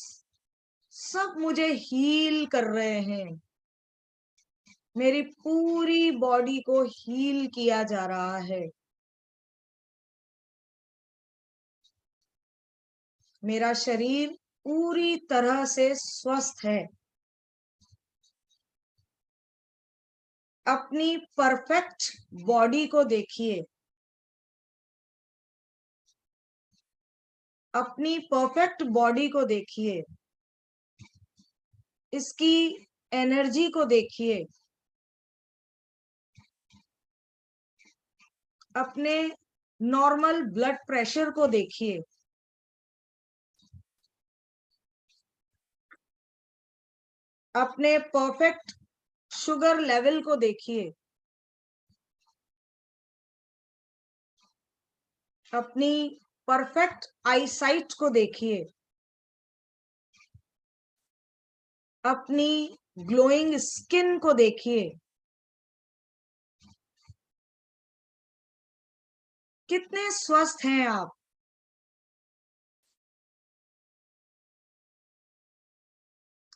सब मुझे हील कर रहे हैं। मेरी पूरी बॉडी को हील किया जा रहा है। मेरा शरीर पूरी तरह से स्वस्थ है। अपनी परफेक्ट बॉडी को देखिए। अपनी परफेक्ट बॉडी को देखिए। इसकी एनर्जी को देखिए। अपने नॉर्मल ब्लड प्रेशर को देखिए। अपने परफेक्ट शुगर लेवल को देखिए। अपनी परफेक्ट आईसाइट को देखिए। अपनी ग्लोइंग स्किन को देखिए। कितने स्वस्थ हैं आप।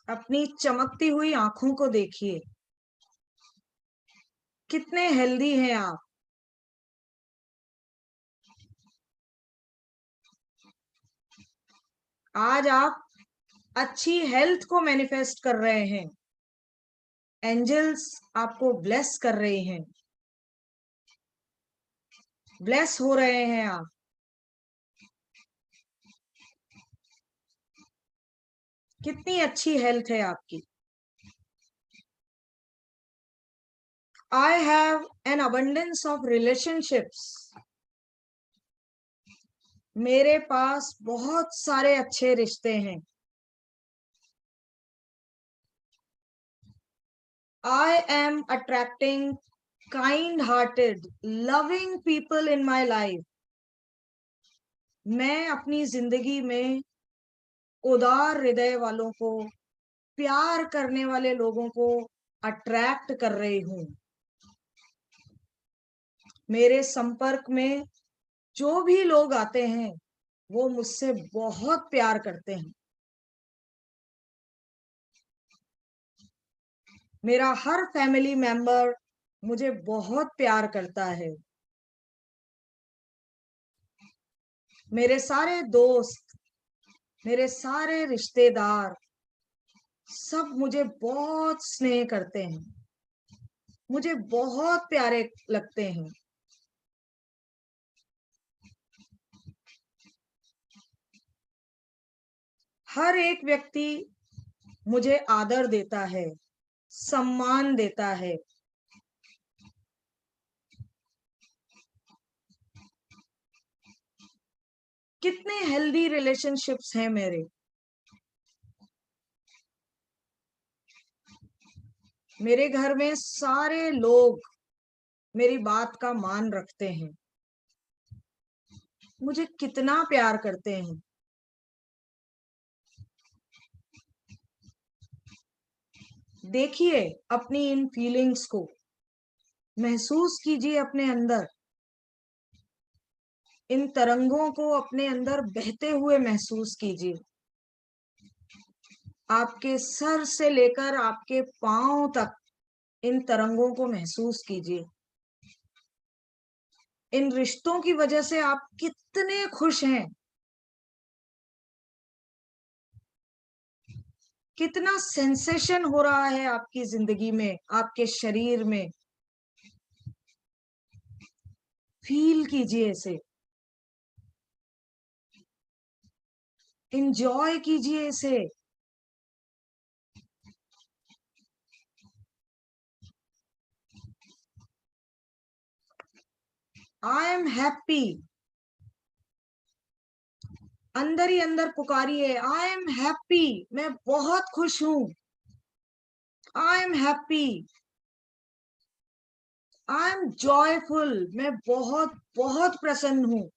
अपनी चमकती हुई आंखों को देखिए। कितने हेल्दी हैं आप। आज आप अच्छी हेल्थ को मैनिफेस्ट कर रहे हैं। एंजल्स आपको ब्लेस कर रहे हैं। ब्लेस हो रहे हैं आप। कितनी अच्छी हेल्थ है आपकी। I have an abundance of relationships. मेरे पास बहुत सारे अच्छे रिश्ते हैं। I am attracting kind-hearted, loving people in my life. मैं अपनी जिंदगी में उदार हृदय वालों को, प्यार करने वाले लोगों को अट्रैक्ट कर रही हूँ। मेरे संपर्क में जो भी लोग आते हैं वो मुझसे बहुत प्यार करते हैं। मेरा हर फैमिली मेंबर मुझे बहुत प्यार करता है। मेरे सारे दोस्त, मेरे सारे रिश्तेदार सब मुझे बहुत स्नेह करते हैं, मुझे बहुत प्यारे लगते हैं। हर एक व्यक्ति मुझे आदर देता है, सम्मान देता है। कितने हेल्दी रिलेशनशिप्स हैं मेरे। मेरे घर में सारे लोग मेरी बात का मान रखते हैं, मुझे कितना प्यार करते हैं। देखिए अपनी इन फीलिंग्स को, महसूस कीजिए अपने अंदर। इन तरंगों को अपने अंदर बहते हुए महसूस कीजिए। आपके सर से लेकर आपके पांव तक इन तरंगों को महसूस कीजिए। इन रिश्तों की वजह से आप कितने खुश हैं, कितना सेंसेशन हो रहा है आपकी जिंदगी में, आपके शरीर में। फील कीजिए इसे, एंजॉय कीजिए इसे। I am happy. अंदर ही अंदर पुकारिए, आई एम हैप्पी, मैं बहुत खुश हूं। I am happy, I am joyful, मैं बहुत बहुत प्रसन्न हूं।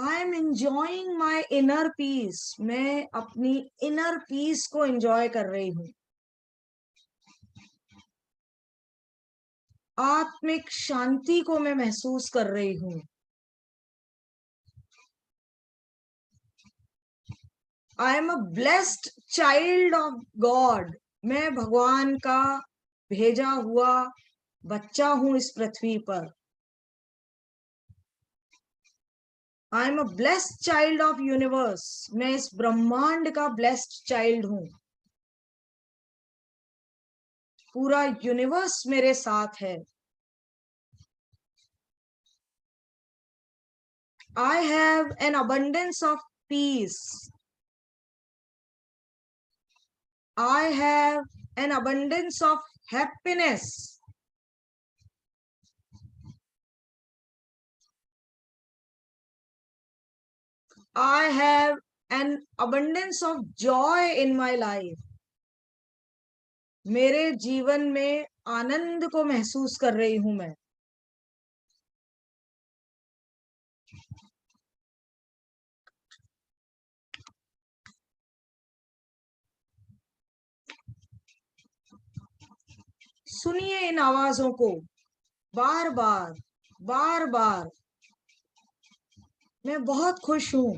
I am enjoying my inner peace, मैं अपनी इनर पीस को एंजॉय कर रही हूं। आत्मिक शांति को मैं महसूस कर रही हूं। I am a blessed child of God, मैं भगवान का भेजा हुआ बच्चा हूं इस पृथ्वी पर। आई am a blessed child of universe, मैं इस ब्रह्मांड का ब्लेस्ड चाइल्ड हूं, पूरा यूनिवर्स मेरे साथ है। I have an abundance of peace, I have an abundance of happiness, I have an abundance of joy in my life. मेरे जीवन में आनंद को महसूस कर रही हूं मैं। सुनिए इन आवाजों को बार बार, बार बार। मैं बहुत खुश हूं,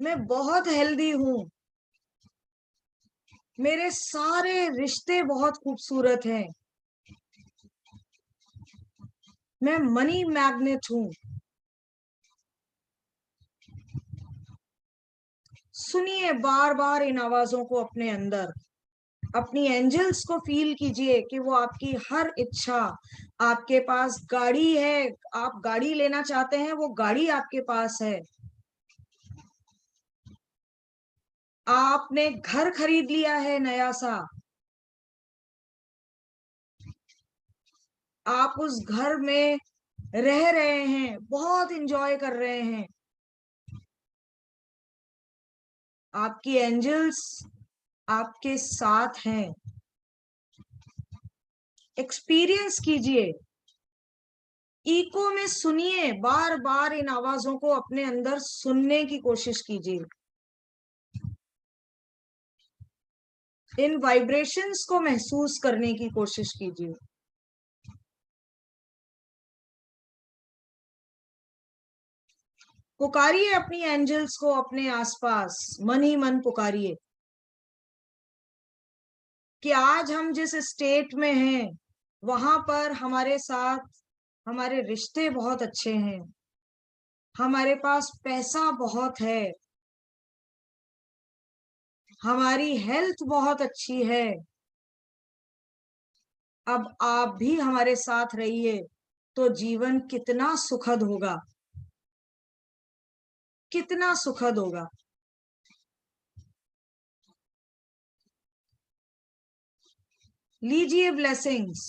मैं बहुत हेल्दी हूं, मेरे सारे रिश्ते बहुत खूबसूरत हैं, मैं मनी मैग्नेट हूं। सुनिए बार बार इन आवाजों को अपने अंदर। अपनी एंजल्स को फील कीजिए कि वो आपकी हर इच्छा, आपके पास गाड़ी है, आप गाड़ी लेना चाहते हैं, वो गाड़ी आपके पास है। आपने घर खरीद लिया है नया सा, आप उस घर में रह रहे हैं, बहुत इंजॉय कर रहे हैं। आपकी एंजल्स आपके साथ हैं। एक्सपीरियंस कीजिए, इको में सुनिए, बार बार इन आवाजों को अपने अंदर सुनने की कोशिश कीजिए। इन वाइब्रेशंस को महसूस करने की कोशिश कीजिए। पुकारिए अपनी एंजल्स को अपने आसपास, मन ही मन पुकारिए कि आज हम जिस स्टेट में हैं वहां पर हमारे साथ हमारे रिश्ते बहुत अच्छे हैं, हमारे पास पैसा बहुत है, हमारी हेल्थ बहुत अच्छी है। अब आप भी हमारे साथ रहिए तो जीवन कितना सुखद होगा, कितना सुखद होगा। लीजिए ब्लेसिंग्स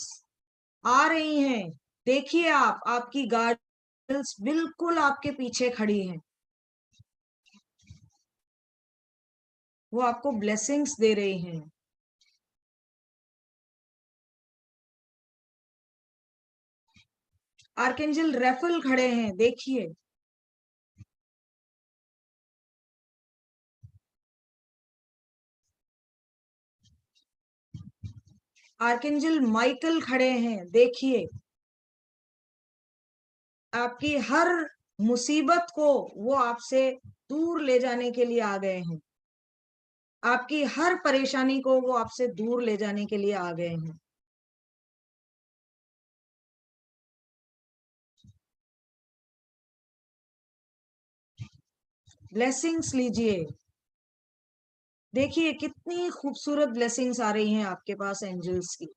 आ रही हैं। देखिए आप, आपकी गार्डन्स बिल्कुल आपके पीछे खड़ी हैं, वो आपको ब्लेसिंग्स दे रही हैं। आर्केंजल रेफल खड़े हैं, देखिए। आर्केंजल माइकल खड़े हैं, देखिए। आपकी हर मुसीबत को वो आपसे दूर ले जाने के लिए आ गए हैं, आपकी हर परेशानी को वो आपसे दूर ले जाने के लिए आ गए हैं। ब्लेसिंग्स लीजिए, देखिए कितनी खूबसूरत ब्लेसिंग्स आ रही हैं आपके पास एंजल्स की।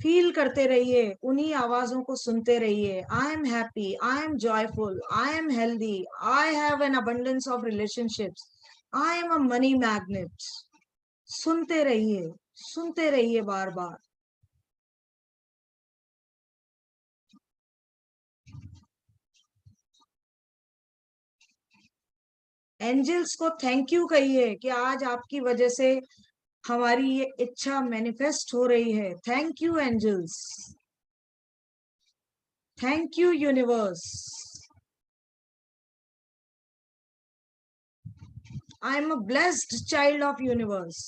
फील करते रहिए, उन्हीं आवाजों को सुनते रहिए। I am happy, I am joyful, I am healthy, I have an abundance of relationships, I am a money magnet. सुनते रहिए, सुनते रहिए बार बार। एंजल्स को थैंक यू कहिए कि आज आपकी वजह से हमारी ये इच्छा मैनिफेस्ट हो रही है। Thank you angels, thank you universe. I am a blessed child of universe.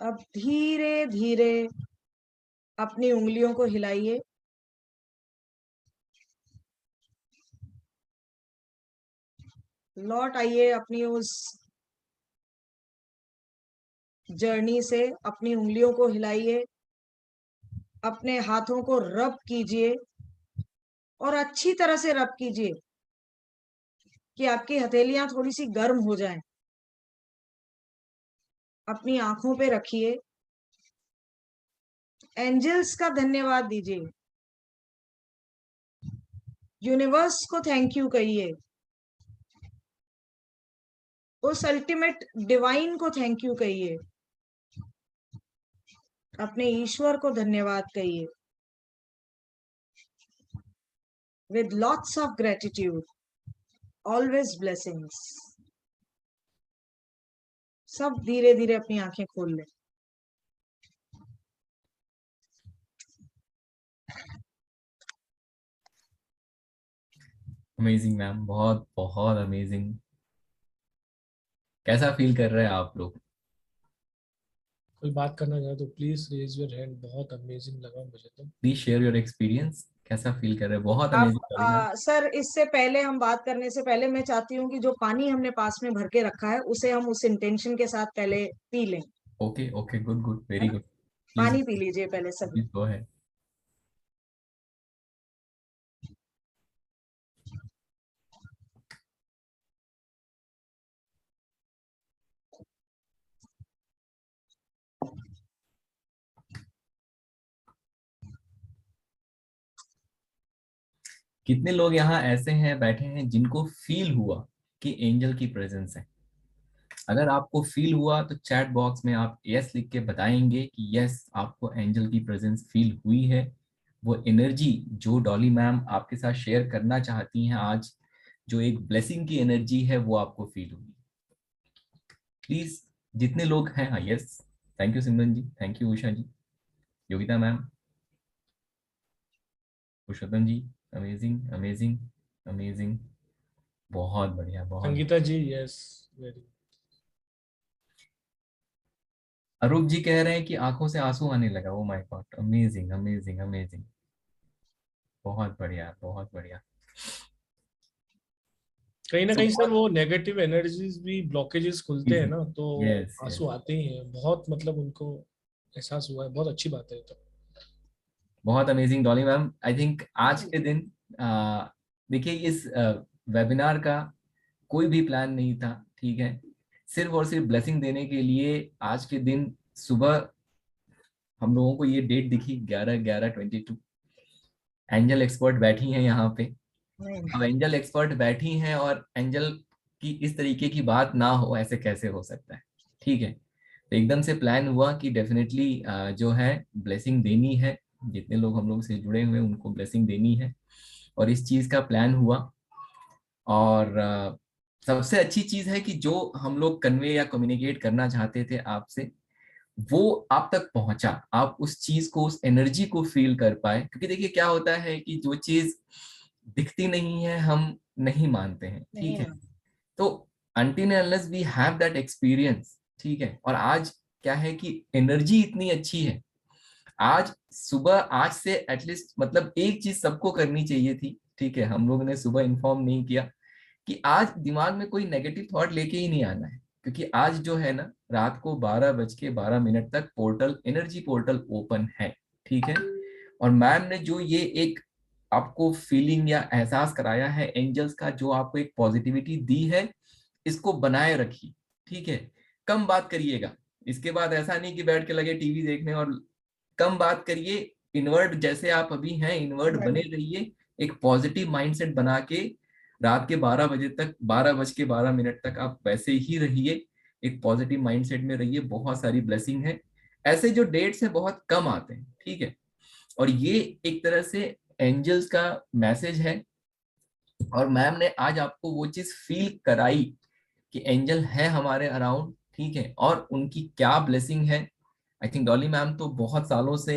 अब धीरे धीरे अपनी उंगलियों को हिलाइए। लौट आइए अपनी उस जर्नी से। अपनी उंगलियों को हिलाइए, अपने हाथों को रब कीजिए और अच्छी तरह से रब कीजिए कि आपकी हथेलियां थोड़ी सी गर्म हो जाएं। अपनी आंखों पे रखिए, एंजल्स का धन्यवाद दीजिए, यूनिवर्स को थैंक यू कहिए, उस अल्टीमेट डिवाइन को थैंक यू कहिए, अपने ईश्वर को धन्यवाद कहिए। With lots of gratitude, always blessings. सब धीरे धीरे अपनी आंखें खोल लें। अमेजिंग मैम, बहुत बहुत अमेजिंग। कैसा फील कर रहे हैं आप लोग? कोई बात करना चाहे तो प्लीज रेज योर हैंड। बहुत अमेजिंग लगा मुझे तो। प्लीज शेयर योर एक्सपीरियंस, कैसा फील कर रहे हैं? बहुत अब अमेजिंग मैम। सर, इससे पहले हम बात करने से पहले मैं चाहती हूँ कि जो पानी हमने पास में भर के रखा है उसे हम उस इंटेंशन के साथ पहले पी लें। ओके ओके, गुड गुड, है वेरी ना? गुड। प्लीज पानी पी लीजिए पहले सभी। Please go ahead. कितने लोग यहाँ ऐसे हैं बैठे हैं जिनको फील हुआ कि एंजल की प्रेजेंस है? अगर आपको फील हुआ तो चैट बॉक्स में आप यस लिख के बताएंगे कि यस, आपको एंजल की प्रेजेंस फील हुई है। वो एनर्जी जो डॉली मैम आपके साथ शेयर करना चाहती हैं आज, जो एक ब्लेसिंग की एनर्जी है, वो आपको फील हुई। प्लीज जितने लोग हैं, हाँ yes, thank you Simran ji, thank you Usha ji, Yogita ma'am, Purushottam ji, amazing amazing amazing, बहुत बढ़िया बहुत। Sangita ji, yes, very. अरूप जी कह रहे हैं कि आंखों से आंसू आने लगा। Oh my God, amazing amazing amazing, बहुत बढ़िया बहुत बढ़िया। कहीं ना तो कहीं सर बहुत, वो नेगेटिव एनर्जीज भी, ब्लॉकेजेस खुलते हैं ना, तो यस यस, आंसू आते ही हैं। बहुत मतलब उनको एहसास हुआ है। बहुत अच्छी बात है ये तो। बहुत amazing Dolly ma'am. I think आज के दिन देखिए, इस वेबिनार का कोई भी प्लान नहीं था, ठीक है। सिर्फ और सिर्फ ब्लेसिंग देने के लिए आज के दिन सुबह हम लोगों को ये डेट दिखी, 11/11/22। एंजल एक्सपर्ट बैठी हैं यहाँ पे। अब एंजल एक्सपर्ट बैठी हैं और एंजल की इस तरीके की बात ना हो, ऐसे कैसे हो सकता है? ठीक है, तो एकदम से प्लान हुआ कि डेफिनेटली जो है ब्लेसिंग देनी है। जितने लोग हम लोग से जुड़े हुए हैं उनको ब्लेसिंग देनी है, और इस चीज का प्लान हुआ। और सबसे अच्छी चीज है कि जो हम लोग कन्वे या कम्युनिकेट करना चाहते थे आपसे, वो आप तक पहुंचा। आप उस चीज को, उस एनर्जी को फील कर पाए। क्योंकि देखिए क्या होता है कि जो चीज दिखती नहीं है हम नहीं मानते हैं, ठीक नहीं है। हाँ। तो until and unless we have that experience, ठीक है। और आज क्या है कि एनर्जी इतनी अच्छी है। आज सुबह, आज से एटलीस्ट मतलब एक चीज सबको करनी चाहिए थी, ठीक है। हम लोगों ने सुबह इन्फॉर्म नहीं किया कि आज दिमाग में कोई नेगेटिव थॉट लेके ही नहीं आना है। क्योंकि आज जो है ना, रात को 12:12 तक पोर्टल, एनर्जी पोर्टल ओपन है, ठीक है। और मैम ने जो ये एक आपको फीलिंग या एहसास कराया है एंजल्स का, जो आपको एक पॉजिटिविटी दी है, इसको बनाए रखिए, ठीक है। कम बात करिएगा। इसके बाद ऐसा नहीं कि बैठ के लगे टीवी देखने, और कम बात करिए। इनवर्ट जैसे आप अभी हैं, इनवर्ट बने रहिए। एक पॉजिटिव माइंडसेट बना के रात के 12 बजे तक, 12:12 तक आप वैसे ही रहिए। एक पॉजिटिव माइंडसेट में रहिए। बहुत सारी ब्लेसिंग है। ऐसे जो डेट्स हैं बहुत कम आते हैं, ठीक है। और ये एक तरह से एंजल्स का मैसेज है। और मैम ने आज आपको वो चीज फील कराई कि एंजल है हमारे अराउंड, ठीक है। और उनकी क्या ब्लेसिंग है। आई थिंक डॉली मैम तो बहुत सालों से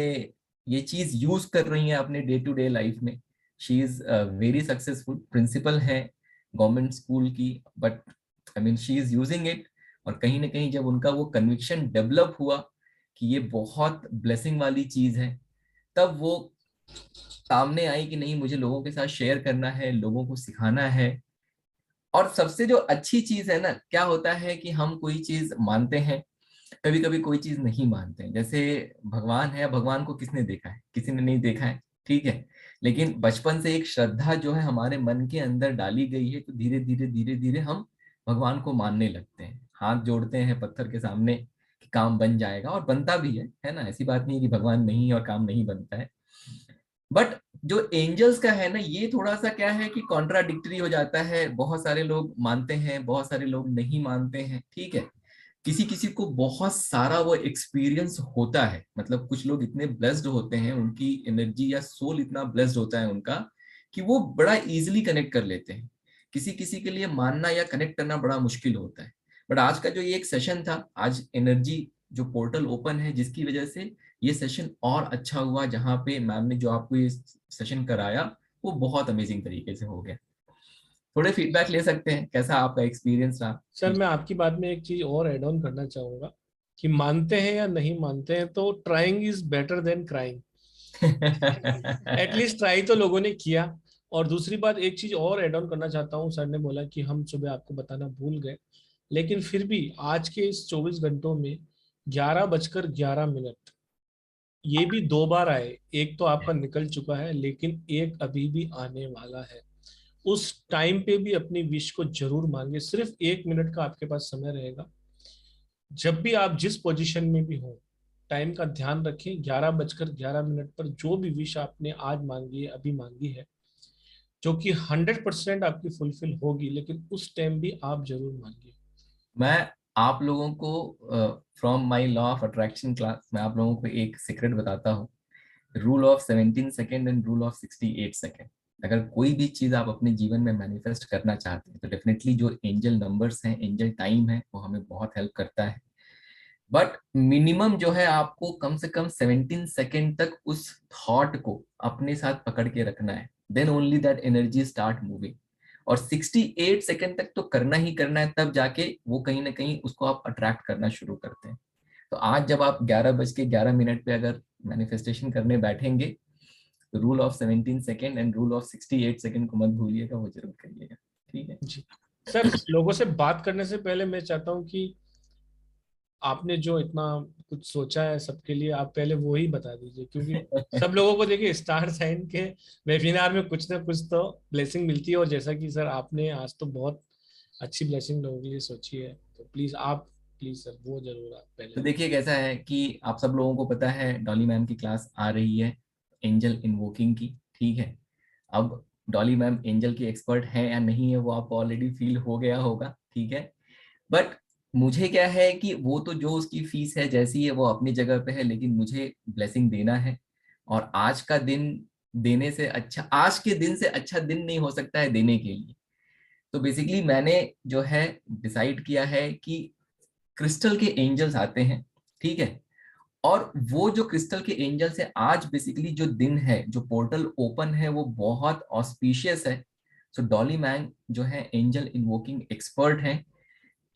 ये चीज यूज कर रही हैं अपने डे टू डे लाइफ में। She is very successful principal है गवर्नमेंट स्कूल की, but I mean she is using it. और कहीं ना कहीं जब उनका वो कन्विक्शन डेवलप हुआ कि ये बहुत ब्लेसिंग वाली चीज है, तब वो सामने आई कि नहीं, मुझे लोगों के साथ शेयर करना है, लोगों को सिखाना है। और सबसे जो अच्छी चीज है ना, क्या होता है कि हम कोई चीज मानते हैं, कभी कभी कोई चीज नहीं मानते हैं। जैसे भगवान है, भगवान को किसने देखा है? किसी ने नहीं देखा है, ठीक है। लेकिन बचपन से एक श्रद्धा जो है हमारे मन के अंदर डाली गई है, तो धीरे धीरे धीरे धीरे हम भगवान को मानने लगते हैं, हाथ जोड़ते हैं पत्थर के सामने कि काम बन जाएगा, और बनता भी है ना। ऐसी बात नहीं है कि भगवान नहीं है और काम नहीं बनता है। बट जो एंजल्स का है ना, ये थोड़ा सा क्या है कि कॉन्ट्राडिक्टरी हो जाता है। बहुत सारे लोग मानते हैं, बहुत सारे लोग नहीं मानते हैं, ठीक है। किसी किसी को बहुत सारा वो एक्सपीरियंस होता है, मतलब कुछ लोग इतने ब्लेस्ड होते हैं, उनकी एनर्जी या सोल इतना ब्लेस्ड होता है उनका, कि वो बड़ा इजीली कनेक्ट कर लेते हैं। किसी किसी के लिए मानना या कनेक्ट करना बड़ा मुश्किल होता है। बट आज का जो ये एक सेशन था, आज एनर्जी जो पोर्टल ओपन है, जिसकी वजह से ये सेशन और अच्छा हुआ, जहाँ पे मैम ने जो आपको ये सेशन कराया वो बहुत अमेजिंग तरीके से हो गया। थोड़े फीडबैक ले सकते हैं, कैसा आपका एक्सपीरियंस रहा? सर मैं आपकी बात में एक चीज और ऐड ऑन करना चाहूंगा कि मानते हैं या नहीं मानते हैं, तो trying is better than crying. At least try तो लोगों ने किया। और दूसरी बात, एक चीज और ऐड ऑन करना चाहता हूँ। सर ने बोला कि हम सुबह आपको बताना भूल गए, लेकिन फिर भी आज के इस 24 घंटों में 11:11 ये भी 2 बार आए। एक तो आपका निकल चुका है, लेकिन एक अभी भी आने वाला है। उस टाइम पे भी अपनी विश को जरूर मांगे। सिर्फ 1 मिनट का आपके पास समय रहेगा। जब भी आप जिस पोजीशन में भी हो, टाइम का ध्यान रखें। 11:11 पर जो भी विश आपने आज मांगी है, अभी मांगी है, जो कि 100% आपकी फुलफिल होगी, लेकिन उस टाइम भी आप जरूर मांगिए। मैं आप लोगों को from my law of attraction class, मैं आप लोगों को एक सीक्रेट बताता हूँ। Rule of 17 second and rule of 68 second. अगर कोई भी चीज आप अपने जीवन में मैनिफेस्ट करना चाहते हैं, तो डेफिनेटली जो एंजल नंबर्स हैं, एंजल टाइम है, वो हमें बहुत हेल्प करता है। बट मिनिमम जो है, आपको कम से कम 17 सेकेंड तक उस थॉट को अपने साथ पकड़ के रखना है, then only that energy start moving. और 68 सेकेंड तक तो करना ही करना है, तब जाके वो कहीं ना कहीं उसको आप अट्रैक्ट करना शुरू करते हैं। तो आज जब आप 11:11 पे अगर मैनिफेस्टेशन करने बैठेंगे, तो rule of 17 second and rule of 68 second को मत भूलिएगा, वो जरूर करिएगा, ठीक है। जी सर, लोगों से बात करने से पहले मैं चाहता हूँ कि आपने जो इतना कुछ सोचा है सबके लिए, आप पहले वो ही बता दीजिए, क्योंकि सब लोगों को देखिए स्टार साइन के वेबिनार में कुछ ना कुछ तो ब्लेसिंग मिलती है। और जैसा कि सर आपने आज तो बहुत अच्छी ब्लेसिंग लोगों के लिए सोची है, तो प्लीज सर वो जरूर आप तो पहले। देखिए कैसा है कि आप सब लोगों को पता है डॉली मैम की क्लास आ रही है एंजल इन्वोकिंग की, ठीक है। अब डॉली मैम एंजल की एक्सपर्ट है या नहीं है, वो आपको ऑलरेडी फील हो गया होगा, ठीक है। बट मुझे क्या है कि वो तो जो उसकी फीस है जैसी है वो अपनी जगह पे है, लेकिन मुझे ब्लेसिंग देना है। और आज का दिन देने से अच्छा, आज के दिन से अच्छा दिन नहीं हो सकता है देने के लिए। तो बेसिकली मैंने जो है डिसाइड किया है कि क्रिस्टल के एंजल्स आते हैं, ठीक है। और वो जो क्रिस्टल के एंजल्स है, आज बेसिकली जो दिन है, जो पोर्टल ओपन है, वो बहुत ऑस्पिशियस है। सो डॉली मैन जो है एंजल इन्वोकिंग एक्सपर्ट हैं।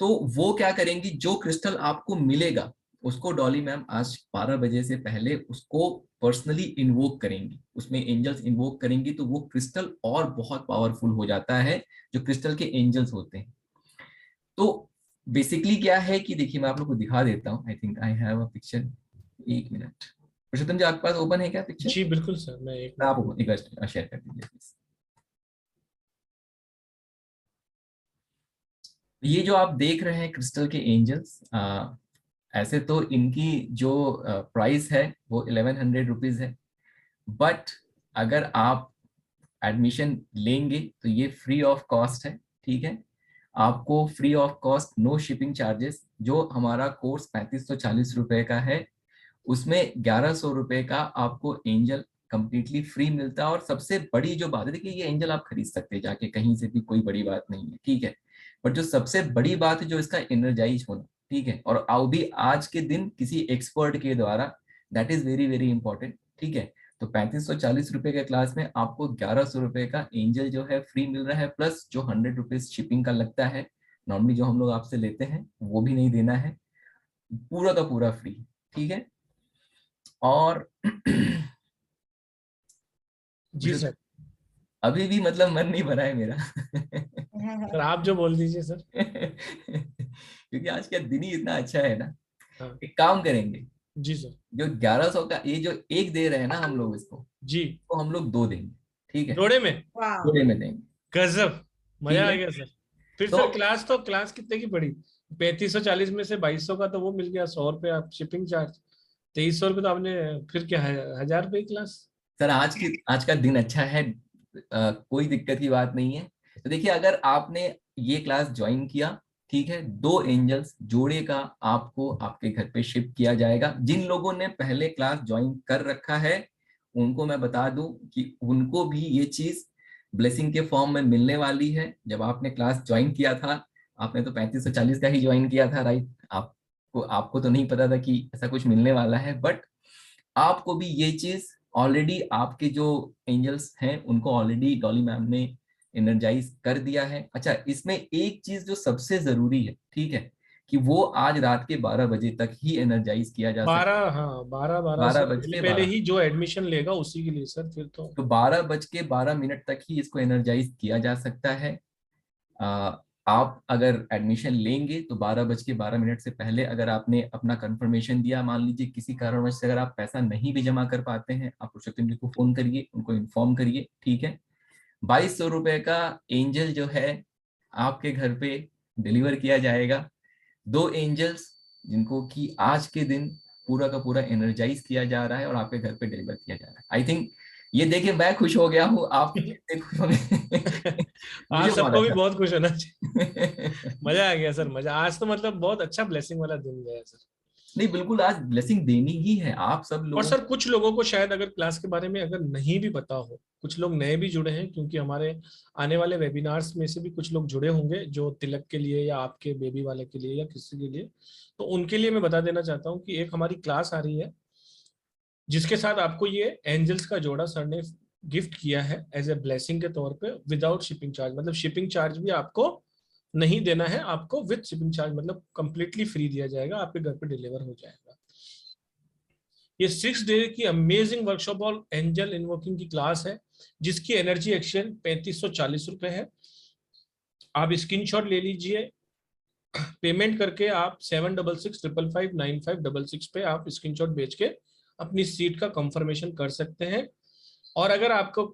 तो वो क्या करेंगी, जो क्रिस्टल आपको मिलेगा उसको डॉली मैम आज 12 बजे से पहले उसको पर्सनली इन्वोक करेंगी, उसमें एंजल्स इन्वोक करेंगी, तो वो क्रिस्टल और बहुत पावरफुल हो जाता है, जो क्रिस्टल के एंजल्स होते हैं। तो बेसिकली क्या है कि देखिए मैं आप लोग को दिखा देता हूँ, I think I have a picture. एक मिनट, पुरुषोत्तम जी आपके पास ओपन है क्या पिक्चर? जी बिल्कुल सर, मैं एक आप मिनट। एक बार शेयर कर दीजिए प्लीज। ये जो आप देख रहे हैं क्रिस्टल के एंजल्स, ऐसे तो इनकी जो प्राइस है वो 1100 रुपीज है। बट अगर आप एडमिशन लेंगे तो ये फ्री ऑफ कॉस्ट है, ठीक है। आपको free of cost, no shipping charges. जो हमारा कोर्स 3540 रुपए का है, उसमें 1100 रुपए का आपको एंजल कंप्लीटली फ्री मिलता है। और सबसे बड़ी जो बात है, देखिए ये एंजल आप खरीद सकते हैं जाके कहीं से भी, कोई बड़ी बात नहीं है, ठीक है। बट जो सबसे बड़ी बात है, जो इसका एनर्जाइज होना, ठीक है, और आओ भी आज के दिन किसी एक्सपर्ट के द्वारा, that is very very important, ठीक है। तो 3540 रुपए के क्लास में आपको 1100 रुपए का एंजल जो है फ्री मिल रहा है, प्लस जो 100 रुपीज शिपिंग का लगता है नॉर्मली, जो हम लोग आपसे लेते हैं, वो भी नहीं देना है, पूरा का पूरा फ्री। ठीक है। और जी सर। अभी भी मतलब मन नहीं भरा है मेरा। सर आप जो बोल दीजिए सर। क्योंकि आज का दिन ही इतना अच्छा है ना। हाँ। एक काम करेंगे, जी सर। जो 1100 का ये जो एक दे रहे हैं ना हम लोग इसको, जी। तो हम लोग 2 देंगे, ठीक है, जोड़े में। वाह, जोड़े में देंगे। गजब, ठीक मजा आ है, गया सर। फिर तो सर क्लास तो क्लास कितने की पड़ी? 3540 में से 2200 का तो वो मिल गया, 100 रुपये आप शिपिंग चार्ज, 2300 रुपये तो आपने, फिर क्या है, 1000 रुपये की क्लास। सर आज का दिन अच्छा है, कोई दिक्कत की बात नहीं है। तो देखिए, अगर आपने ये क्लास ज्वाइन किया, ठीक है, 2 एंजल्स जोड़े का आपको आपके घर पे शिप किया जाएगा। जिन लोगों ने पहले क्लास ज्वाइन कर रखा है उनको मैं बता दूं कि उनको भी ये चीज ब्लेसिंग के फॉर्म में मिलने वाली है। जब आपने क्लास ज्वाइन किया था, आपने तो 3540 का ही ज्वाइन किया था, राइट? आपको तो नहीं पता था कि ऐसा कुछ मिलने वाला है, बट आपको भी ये चीज ऑलरेडी आपके जो एंजल्स हैं उनको ऑलरेडी डॉली मैम ने एनर्जाइज कर दिया है। अच्छा, इसमें एक चीज जो सबसे जरूरी है, ठीक है, कि वो आज रात के 12 बजे तक ही एनर्जाइज किया जा सकता 12, है। हाँ 12 से बारह बज पहले के पहले बारह ही जो एडमिशन लेगा उसी के लिए सर, फिर तो। तो 12 बज के 12 मिनट तक ही इसको एनर्जाइज किया जा सकता है। आ, आप अगर एडमिशन लेंगे तो 12 बज के 12 मिनट से पहले अगर आपने अपना कंफर्मेशन दिया, मान लीजिए किसी कारणवश से अगर आप पैसा नहीं भी जमा कर पाते हैं, आप पुरुषोत्तम जी को फोन करिए, उनको इन्फॉर्म करिए, ठीक है। 2200 रुपए का एंजल जो है आपके घर पे डिलीवर किया जाएगा। 2 एंजल्स जिनको कि आज के दिन पूरा का पूरा एनर्जाइज किया जा रहा है और आपके घर पे डिलीवर किया जा रहा है। आई थिंक ये देखिए मैं खुश हो गया हूँ, आप कितने खुश होंगे। आप मुझे बहुत सबको भी अच्छा। बहुत खुश होना चाहिए। मजा आ गया सर, मजा। आज तो मतलब बहुत अच्छा ब्लेसिंग वाला दिन गया सर। नहीं, बिल्कुल आज ब्लेसिंग देनी ही है आप सब और लोगों सर को। कुछ लोगों को शायद अगर क्लास के बारे में अगर नहीं भी पता हो, कुछ लोग नए भी जुड़े हैं, क्योंकि हमारे आने वाले वेबिनार्स में से भी कुछ लोग जुड़े होंगे जो तिलक के लिए या आपके बेबी वाले के लिए या किसी के लिए। तो उनके लिए मैं बता देना चाहता हूँ कि एक हमारी क्लास आ रही है जिसके साथ आपको ये एंजल्स का जोड़ा सर ने गिफ्ट किया है एज ए ब्लेसिंग के तौर पे, विदाउट शिपिंग चार्ज। मतलब शिपिंग चार्ज भी आपको नहीं देना है, आपको विद शिपिंग चार्ज, मतलब कंप्लीटली फ्री दिया जाएगा, आपके घर पे डिलीवर हो जाएगा। ये 6 डे की अमेजिंग वर्कशॉप और एंजल इन्वोकिंग की क्लास है जिसकी एनर्जी एक्सचेंज 3540 रुपए है। आप स्क्रीनशॉट ले लीजिए, पेमेंट करके आप 7665559566 पे आप स्क्रीनशॉट भेज के अपनी सीट का कंफर्मेशन कर सकते हैं। और अगर आपको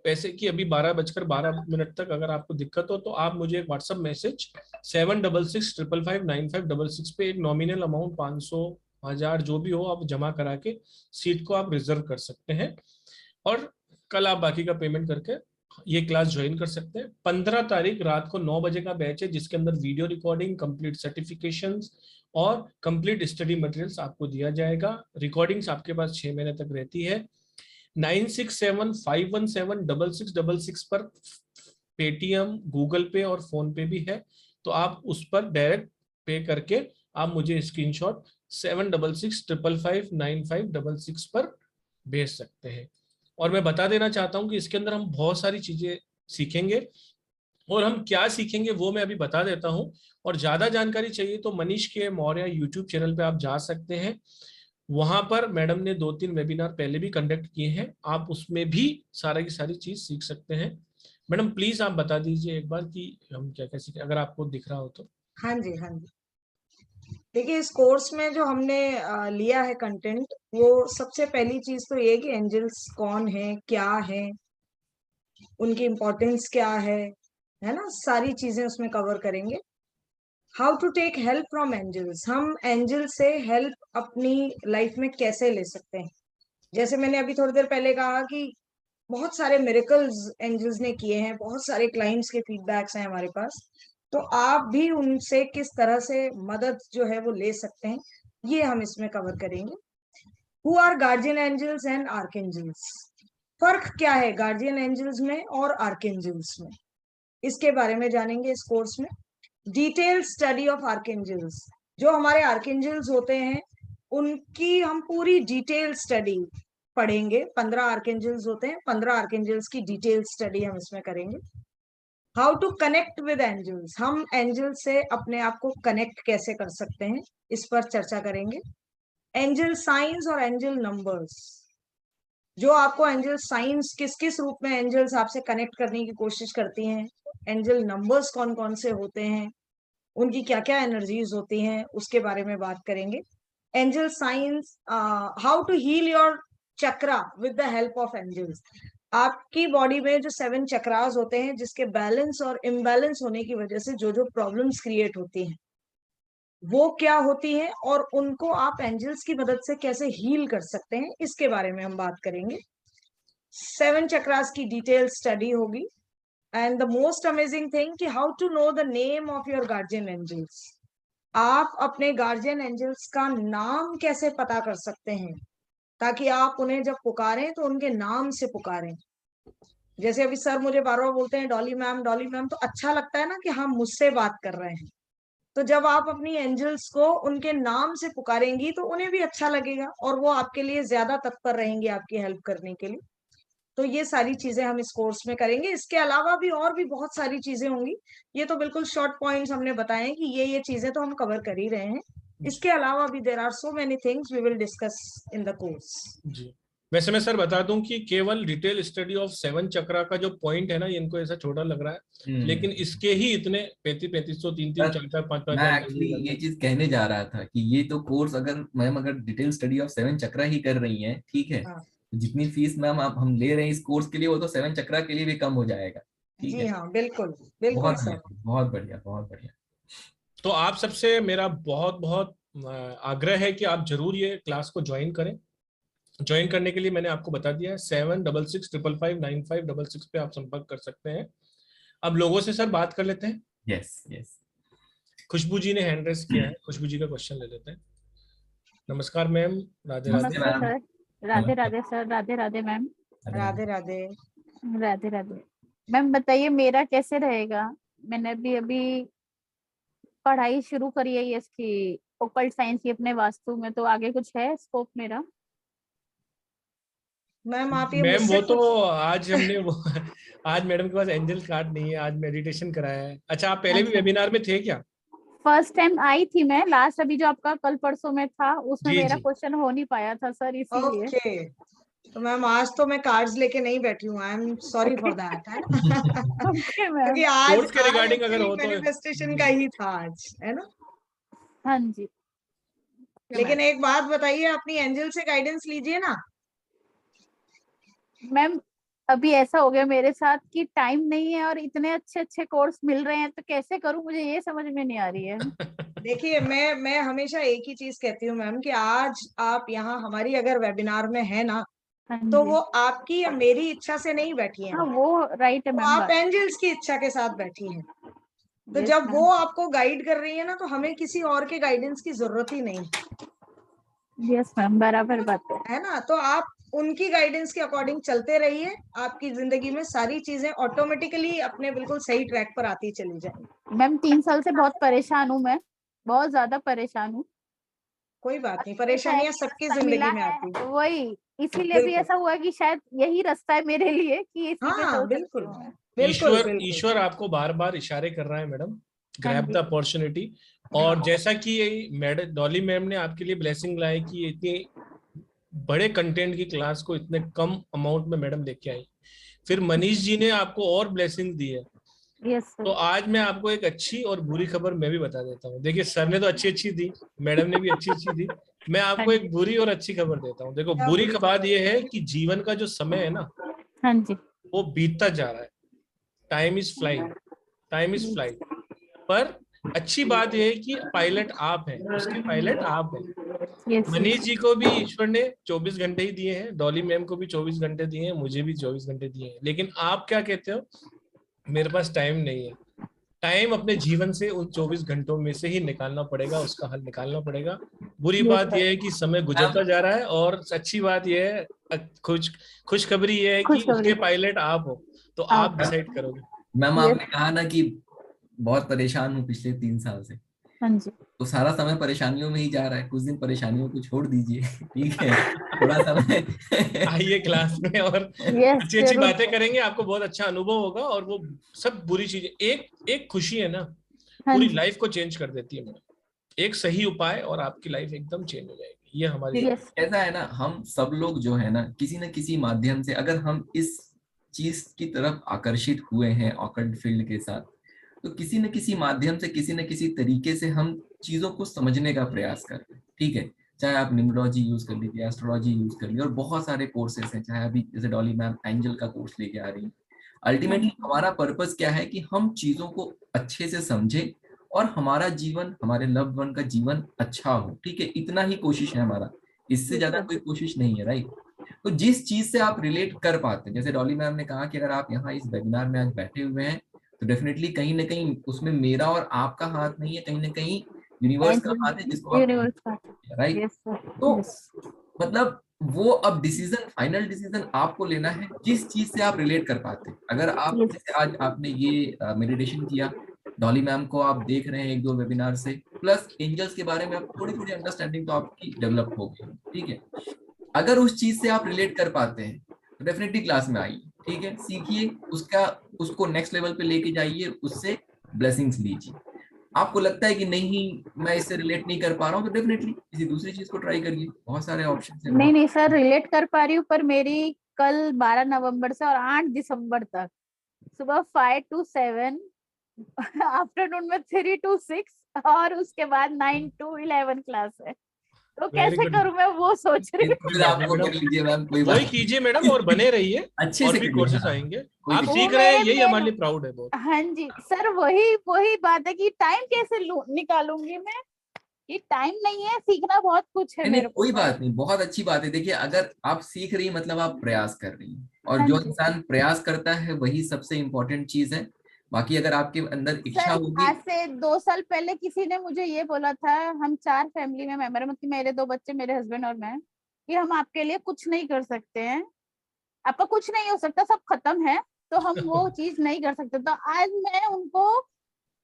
पैसे की अभी 12 बजकर 12 मिनट तक अगर आपको दिक्कत हो तो आप मुझे एक व्हाट्सअप मैसेज 7665559566 पे एक नॉमिनल अमाउंट 500, 1000 जो भी हो आप जमा करा के सीट को आप रिजर्व कर सकते हैं। और कल आप बाकी का पेमेंट करके ये क्लास ज्वाइन कर सकते हैं। 15 तारीख रात को 9 बजे का बैच है जिसके अंदर वीडियो रिकॉर्डिंग, कंप्लीट सर्टिफिकेशंस और कंप्लीट स्टडी मटेरियल्स आपको दिया जाएगा। रिकॉर्डिंग्स आपके पास 6 महीने तक रहती है। 9675176666 पर पेटीएम, गूगल पे और फोन पे भी है, तो आप उस पर डायरेक्ट पे करके आप मुझे स्क्रीनशॉट 7665559566 पर भेज सकते हैं। और मैं बता देना चाहता हूं कि इसके अंदर हम बहुत सारी चीजें सीखेंगे, और हम क्या सीखेंगे वो मैं अभी बता देता हूं। और ज्यादा जानकारी चाहिए तो मनीष के मौर्य यूट्यूब चैनल पे आप जा सकते हैं। वहां पर मैडम ने 2-3 वेबिनार पहले भी कंडक्ट किए हैं, आप उसमें भी सारा की सारी चीज सीख सकते हैं। मैडम प्लीज आप बता दीजिए एक बार कि हम क्या क्या सीखें, अगर आपको दिख रहा हो तो। हाँ जी, हाँ जी। देखिए, इस कोर्स में जो हमने लिया है कंटेंट, वो सबसे पहली चीज तो ये कि एंजल्स कौन है, क्या है, उनकी इम्पोर्टेंस क्या है ना, सारी चीजें उसमें कवर करेंगे। How to take help from angels, हम एंजल से हेल्प अपनी लाइफ में कैसे ले सकते हैं। जैसे मैंने अभी थोड़ी देर पहले कहा कि बहुत सारे मिरेकल्स एंजल्स ने किए हैं, बहुत सारे क्लाइंट्स के फीडबैक्स हैं हमारे पास। तो आप भी उनसे किस तरह से मदद जो है वो ले सकते हैं, ये हम इसमें कवर करेंगे। Who are guardian angels and archangels, फर्क क्या है गार्जियन एंजल्स में और आर्कएंजल्स में, इसके बारे में जानेंगे इस कोर्स में। डिटेल स्टडी ऑफ आर्कएंजल्स, जो हमारे आर्कएंजल्स होते हैं उनकी हम पूरी डिटेल स्टडी पढ़ेंगे। 15 आर्कएंजल्स होते हैं, 15 आर्कएंजल्स की डिटेल स्टडी हम इसमें करेंगे। How to connect with angels, हम एंजल से अपने आप को कनेक्ट कैसे कर सकते हैं, इस पर चर्चा करेंगे। एंजल साइंस और एंजल नंबर्स, जो आपको एंजल साइंस किस किस रूप में एंजल्स आपसे कनेक्ट करने की कोशिश करती हैं, एंजल नंबर्स कौन कौन से होते हैं, उनकी क्या क्या एनर्जीज होती हैं, उसके बारे में बात करेंगे। Angel science, how to heal your chakra with the help of angels. आपकी बॉडी में जो 7 चक्रास होते हैं, जिसके बैलेंस और इम्बैलेंस होने की वजह से जो जो प्रॉब्लम्स क्रिएट होती हैं, वो क्या होती हैं और उनको आप एंजल्स की मदद से कैसे हील कर सकते हैं, इसके बारे में हम बात करेंगे। 7 चक्रास की डिटेल स्टडी होगी। And the most amazing thing कि how to know the name of your guardian angels. आप अपने गार्जियन एंजल्स का नाम कैसे पता कर सकते हैं, ताकि आप उन्हें जब पुकारें तो उनके नाम से पुकारें। जैसे अभी सर मुझे बार बार बोलते हैं डॉली मैम, तो अच्छा लगता है ना कि हम मुझसे बात कर रहे हैं। तो जब आप अपनी एंजल्स को उनके नाम से पुकारेंगी तो उन्हें भी अच्छा लगेगा और वो आपके लिए ज्यादा तत्पर रहेंगी आपकी हेल्प करने के लिए। तो ये सारी चीजें हम इस कोर्स में करेंगे। इसके अलावा भी और भी बहुत सारी चीजें होंगी। ये तो बिल्कुल शॉर्ट पॉइंट्स हमने बताए हैं कि ये चीजें तो हम कवर कर ही रहे हैं। इसके अलावा भी there are so many things we will discuss in the course. जी, वैसे मैं सर बता दूं कि केवल डिटेल स्टडी ऑफ 7 चक्रा का जो पॉइंट है ना, ये इनको ऐसा छोटा लग रहा है, लेकिन इसके ही इतने 3500 3 4 5 5 मैं एक्चुअली ये चीज कहने जा रहा था कि ये तो कोर्स अगर मैम अगर डिटेल स्टडी ऑफ 7 चक्रा ही कर रही हैं, ठीक है, हाँ तो जितनी फीस मैम आप हम ले रहे हैं इस कोर्स के लिए वो तो 7 चक्रा के लिए भी कम हो जाएगा। ठीक जी है, हाँ, बिल्कुल बिल्कुल बहुत सर। बढ़िया, बहुत बढ़िया, बहुत बढ़िया। तो आप सबसे मेरा बहुत बहुत आग्रह है कि आप जरूर ये क्लास को ज्वाइन करें। ज्वाइन करने के लिए मैंने आपको बता दिया है, 7665559566 पे आप संपर्क कर सकते हैं। अब लोगों से सर बात कर लेते हैं। यस यस, खुशबू जी ने हैंड रेस किया है, खुशबू जी का क्वेश्चन ले लेते हैं। नमस्कार मैम, राधे राधे। नमस्ते नमस्ते मैम। सर। राधे नमस्ते। Radhe sir. Radhe Radhe ma'am. Radhe Radhe. Radhe Radhe ma'am. बताइए मेरा कैसे रहेगा। मैंने अभी अभी पढ़ाई शुरू करी है ये इसकी ओकल्ट साइंस की अपने वास्तु में, तो आगे कुछ है स्कोप मेरा। मैम आप ये मैम मुझसे वो तो कुछ आज हमने वो आज मैडम के पास एंजल कार्ड नहीं है, आज मेडिटेशन कराया है। अच्छा, आप पहले भी अच्छा, वेबिनार में थे क्या? फर्स्ट टाइम आई थी मैं, लास्ट अभी जो आपका कल परसों में था उसमें जी मेरा जी। क्वेश्चन हो नहीं पाया था सर, इसीलिए। ओके। तो मैम आज तो मैं कार्ड्स लेके नहीं बैठी हूँ, I am sorry for that, है ना। ओके क्योंकि मैम। आज कोर्स के आज रिगार्डिंग अगर एक्चुअली हो तो मैनिफेस्टेशन का जी। ही था आज, है ना। हाँ जी लेकिन एक बात बताइए, अपनी एंजल से गाइडेंस लीजिए ना। मैम। अभी ऐसा हो गया मेरे साथ कि टाइम नहीं है और इतने अच्छे अच्छे कोर्स मिल रहे हैं, तो कैसे करूं, मुझे ये समझ में नहीं आ रही है। देखिए मैं हमेशा एक ही चीज कहती हूँ मैम कि आज आप यहाँ हमारी अगर वेबिनार में है ना, हाँ तो जी। वो आपकी या मेरी इच्छा से नहीं बैठी है, हाँ वो राइट है तो मैम आप बात। एंजल्स की इच्छा के साथ बैठी हैं। तो यस जब मैम। वो आपको गाइड कर रही है ना, तो हमें किसी और के गाइडेंस की जरूरत ही नहीं, यस मैम, बराबर बात है। है ना। तो आप उनकी गाइडेंस के अकॉर्डिंग चलते रहिए, आपकी जिंदगी में सारी चीजें ऑटोमेटिकली अपने बिल्कुल सही ट्रैक पर आती चली जाएंगी। मैम 3 साल से बहुत परेशान हूँ मैं, बहुत ज्यादा परेशान हूँ। कोई बात नहीं, ऐसा है परेशानियां कि सबकी रास्ता मिला जिंदगी में आती है है। वही, इसीलिए भी बिल्कुल, ऐसा हुआ कि शायद यही रास्ता है मेरे लिए कि इसी पे हाँ चल सकती बिल्कुल हूँ मैं। बिल्कुल ईश्वर बिल्कुल। ईश्वर आपको बार बार इशारे कर रहा है मैडम, हाँ ग्रैब द जी। अपॉर्चुनिटी। और जैसा कि ये मैडम डॉली मैम ने आपके लिए ब्लेसिंग लाई कि ये इतनी बड़े कंटेंट की क्लास को इतने कम अमाउंट में मैडम लेके आई, फिर मनीष जी ने आपको और ब्लेसिंग दी है। यस तो सर। आज मैं आपको एक अच्छी और बुरी खबर मैं भी बता देता हूँ। देखिए, सर ने तो अच्छी अच्छी दी, मैडम ने भी अच्छी अच्छी दी, मैं हाँ आपको जी। एक बुरी और अच्छी खबर देता हूँ। देखो, क्या बुरी बुरी बात खबर यह है? है कि जीवन का जो समय है ना, हाँ जी। वो बीतता जा रहा है। Time is flying, time is flying. पर अच्छी बात यह है कि पायलट आप हैं, उसके पायलट आप हैं। Yes Manish yes. जी को भी ईश्वर ने 24 घंटे ही दिए हैं, डॉली मैम को भी 24 घंटे दिए हैं, मुझे भी 24 घंटे दिए हैं। लेकिन आप क्या कहते हो, मेरे पास टाइम नहीं है। टाइम अपने जीवन से उन 24 घंटों में से ही निकालना पड़ेगा, उसका हल निकालना पड़ेगा। बुरी यस बात सर। यह है कि समय गुजरता जा रहा है, और अच्छी बात यह है, खुशखबरी यह है कि खुशखबरी। उसके पायलट आप हो, तो आप आप। डिसाइड करोगे। Ma'am yes. आपने कहा ना कि बहुत परेशान हूँ पिछले 3 साल से, हाँ जी। तो सारा समय परेशानियों में ही जा रहा है, कुछ दिन परेशानियों को छोड़ दीजिए। ठीक है, थोड़ा समय। आइए क्लास में और यस अच्छी अच्छी जरूर। बातें करेंगे, आपको बहुत अच्छा अनुभव होगा। और वो सब बुरी चीजें, एक एक खुशी है ना, हाँ पूरी जी। लाइफ को चेंज कर देती है मैडम। एक सही उपाय और आपकी लाइफ एकदम चेंज हो जाएगी। ये हमारी यस ऐसा है ना, हम सब लोग जो है ना किसी न किसी माध्यम से अगर हम इस चीज की तरफ आकर्षित हुए हैं ऑकल्ट फील्ड के साथ, तो किसी न किसी माध्यम से किसी न किसी तरीके से हम चीजों को समझने का प्रयास कर रहे हैं। ठीक है, चाहे आप न्यूमरोलॉजी यूज कर लीजिए, एस्ट्रोलॉजी यूज कर लीजिए, और बहुत सारे कोर्सेस हैं, चाहे अभी जैसे डॉली मैम एंजल का कोर्स लेके आ रही है। अल्टीमेटली हमारा पर्पस क्या है कि हम चीजों को अच्छे से समझें और हमारा जीवन, हमारे लव्ड वन का जीवन अच्छा हो। ठीक है, इतना ही कोशिश है हमारा, इससे ज्यादा कोई कोशिश नहीं है, राइट। तो जिस चीज से आप रिलेट कर पाते हैं, जैसे डॉली मैम ने कहा कि अगर आप यहाँ इस वेबिनार में आज बैठे हुए हैं तो डेफिनेटली कहीं ना कहीं उसमें मेरा और आपका हाथ नहीं है, कहीं ना कहीं यूनिवर्स का हाथ है जिसको यूनिवर्स का, राइट। यस तो यस मतलब वो अब डिसीजन, फाइनल डिसीजन आपको लेना है जिस चीज से आप रिलेट कर पाते हैं। अगर आप जैसे आज आपने ये मेडिटेशन किया, डॉली मैम को आप देख रहे हैं एक दो वेबिनार से, प्लस एंजल्स के बारे में आप थोड़ी थोड़ी अंडरस्टैंडिंग तो आपकी डेवलप हो गई। ठीक है, अगर उस चीज से आप रिलेट कर पाते हैं तो डेफिनेटली क्लास में आइए। ठीक है, सीखिए उसका, उसको नेक्स्ट लेवल पे लेके जाइए, उससे ब्लेसिंग्स लीजिए। आपको लगता है कि नहीं मैं इससे रिलेट नहीं कर पा रहा हूँ, तो डेफिनेटली किसी दूसरी चीज को ट्राई करिए, बहुत सारे ऑप्शन है। नहीं सर, रिलेट कर पा रही हूँ, पर मेरी कल 12 नवंबर से और 8 दिसंबर तक सुबह 5 to 7, आफ्टरनून में 3 to 6 और उसके बाद 9 to 11 क्लास है। तो Very कैसे good. करूँ मैं वो सोच रही हूँ। फिर आपको कर लीजिए मैम, कोई वही बात कीजिए मैडम, और बने रहिए, अच्छे और से भी करिए, कोर्सेज हाँ। आएंगे। कोई आप दिक्कत सीख वो रहे हैं, मेरे यही मेन, हमारे लिए प्राउड है बहुत। हाँ जी सर, वही बात है कि टाइम कैसे निकालूंगी मैं, ये टाइम नहीं है, सीखना बहुत कुछ है नहीं मेरे को कोई सर। बात नहीं, बहुत अच्छी बात है। देखिए अगर आप सीख रही हैं मतलब आप प्रयास कर रही हैं, और हाँ जो जी इंसान प्रयास करता है वही सबसे इम्पोर्टेंट चीज है। बाकी अगर आपके अंदर इच्छा सर, होगी। आज से 2 साल पहले किसी ने मुझे ये बोला था, हम 4 फैमिली में मेंबर, मतलब मेरे 2 बच्चे, मेरे हस्बैंड और मैं, कि हम आपके लिए कुछ नहीं कर सकते हैं, आपका कुछ नहीं हो सकता, सब खत्म है, तो हम वो चीज नहीं कर सकते। तो आज मैं उनको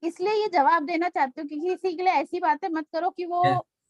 इसलिए ये जवाब देना चाहती हूँ कि किसी के लिए ऐसी बातें मत करो कि वो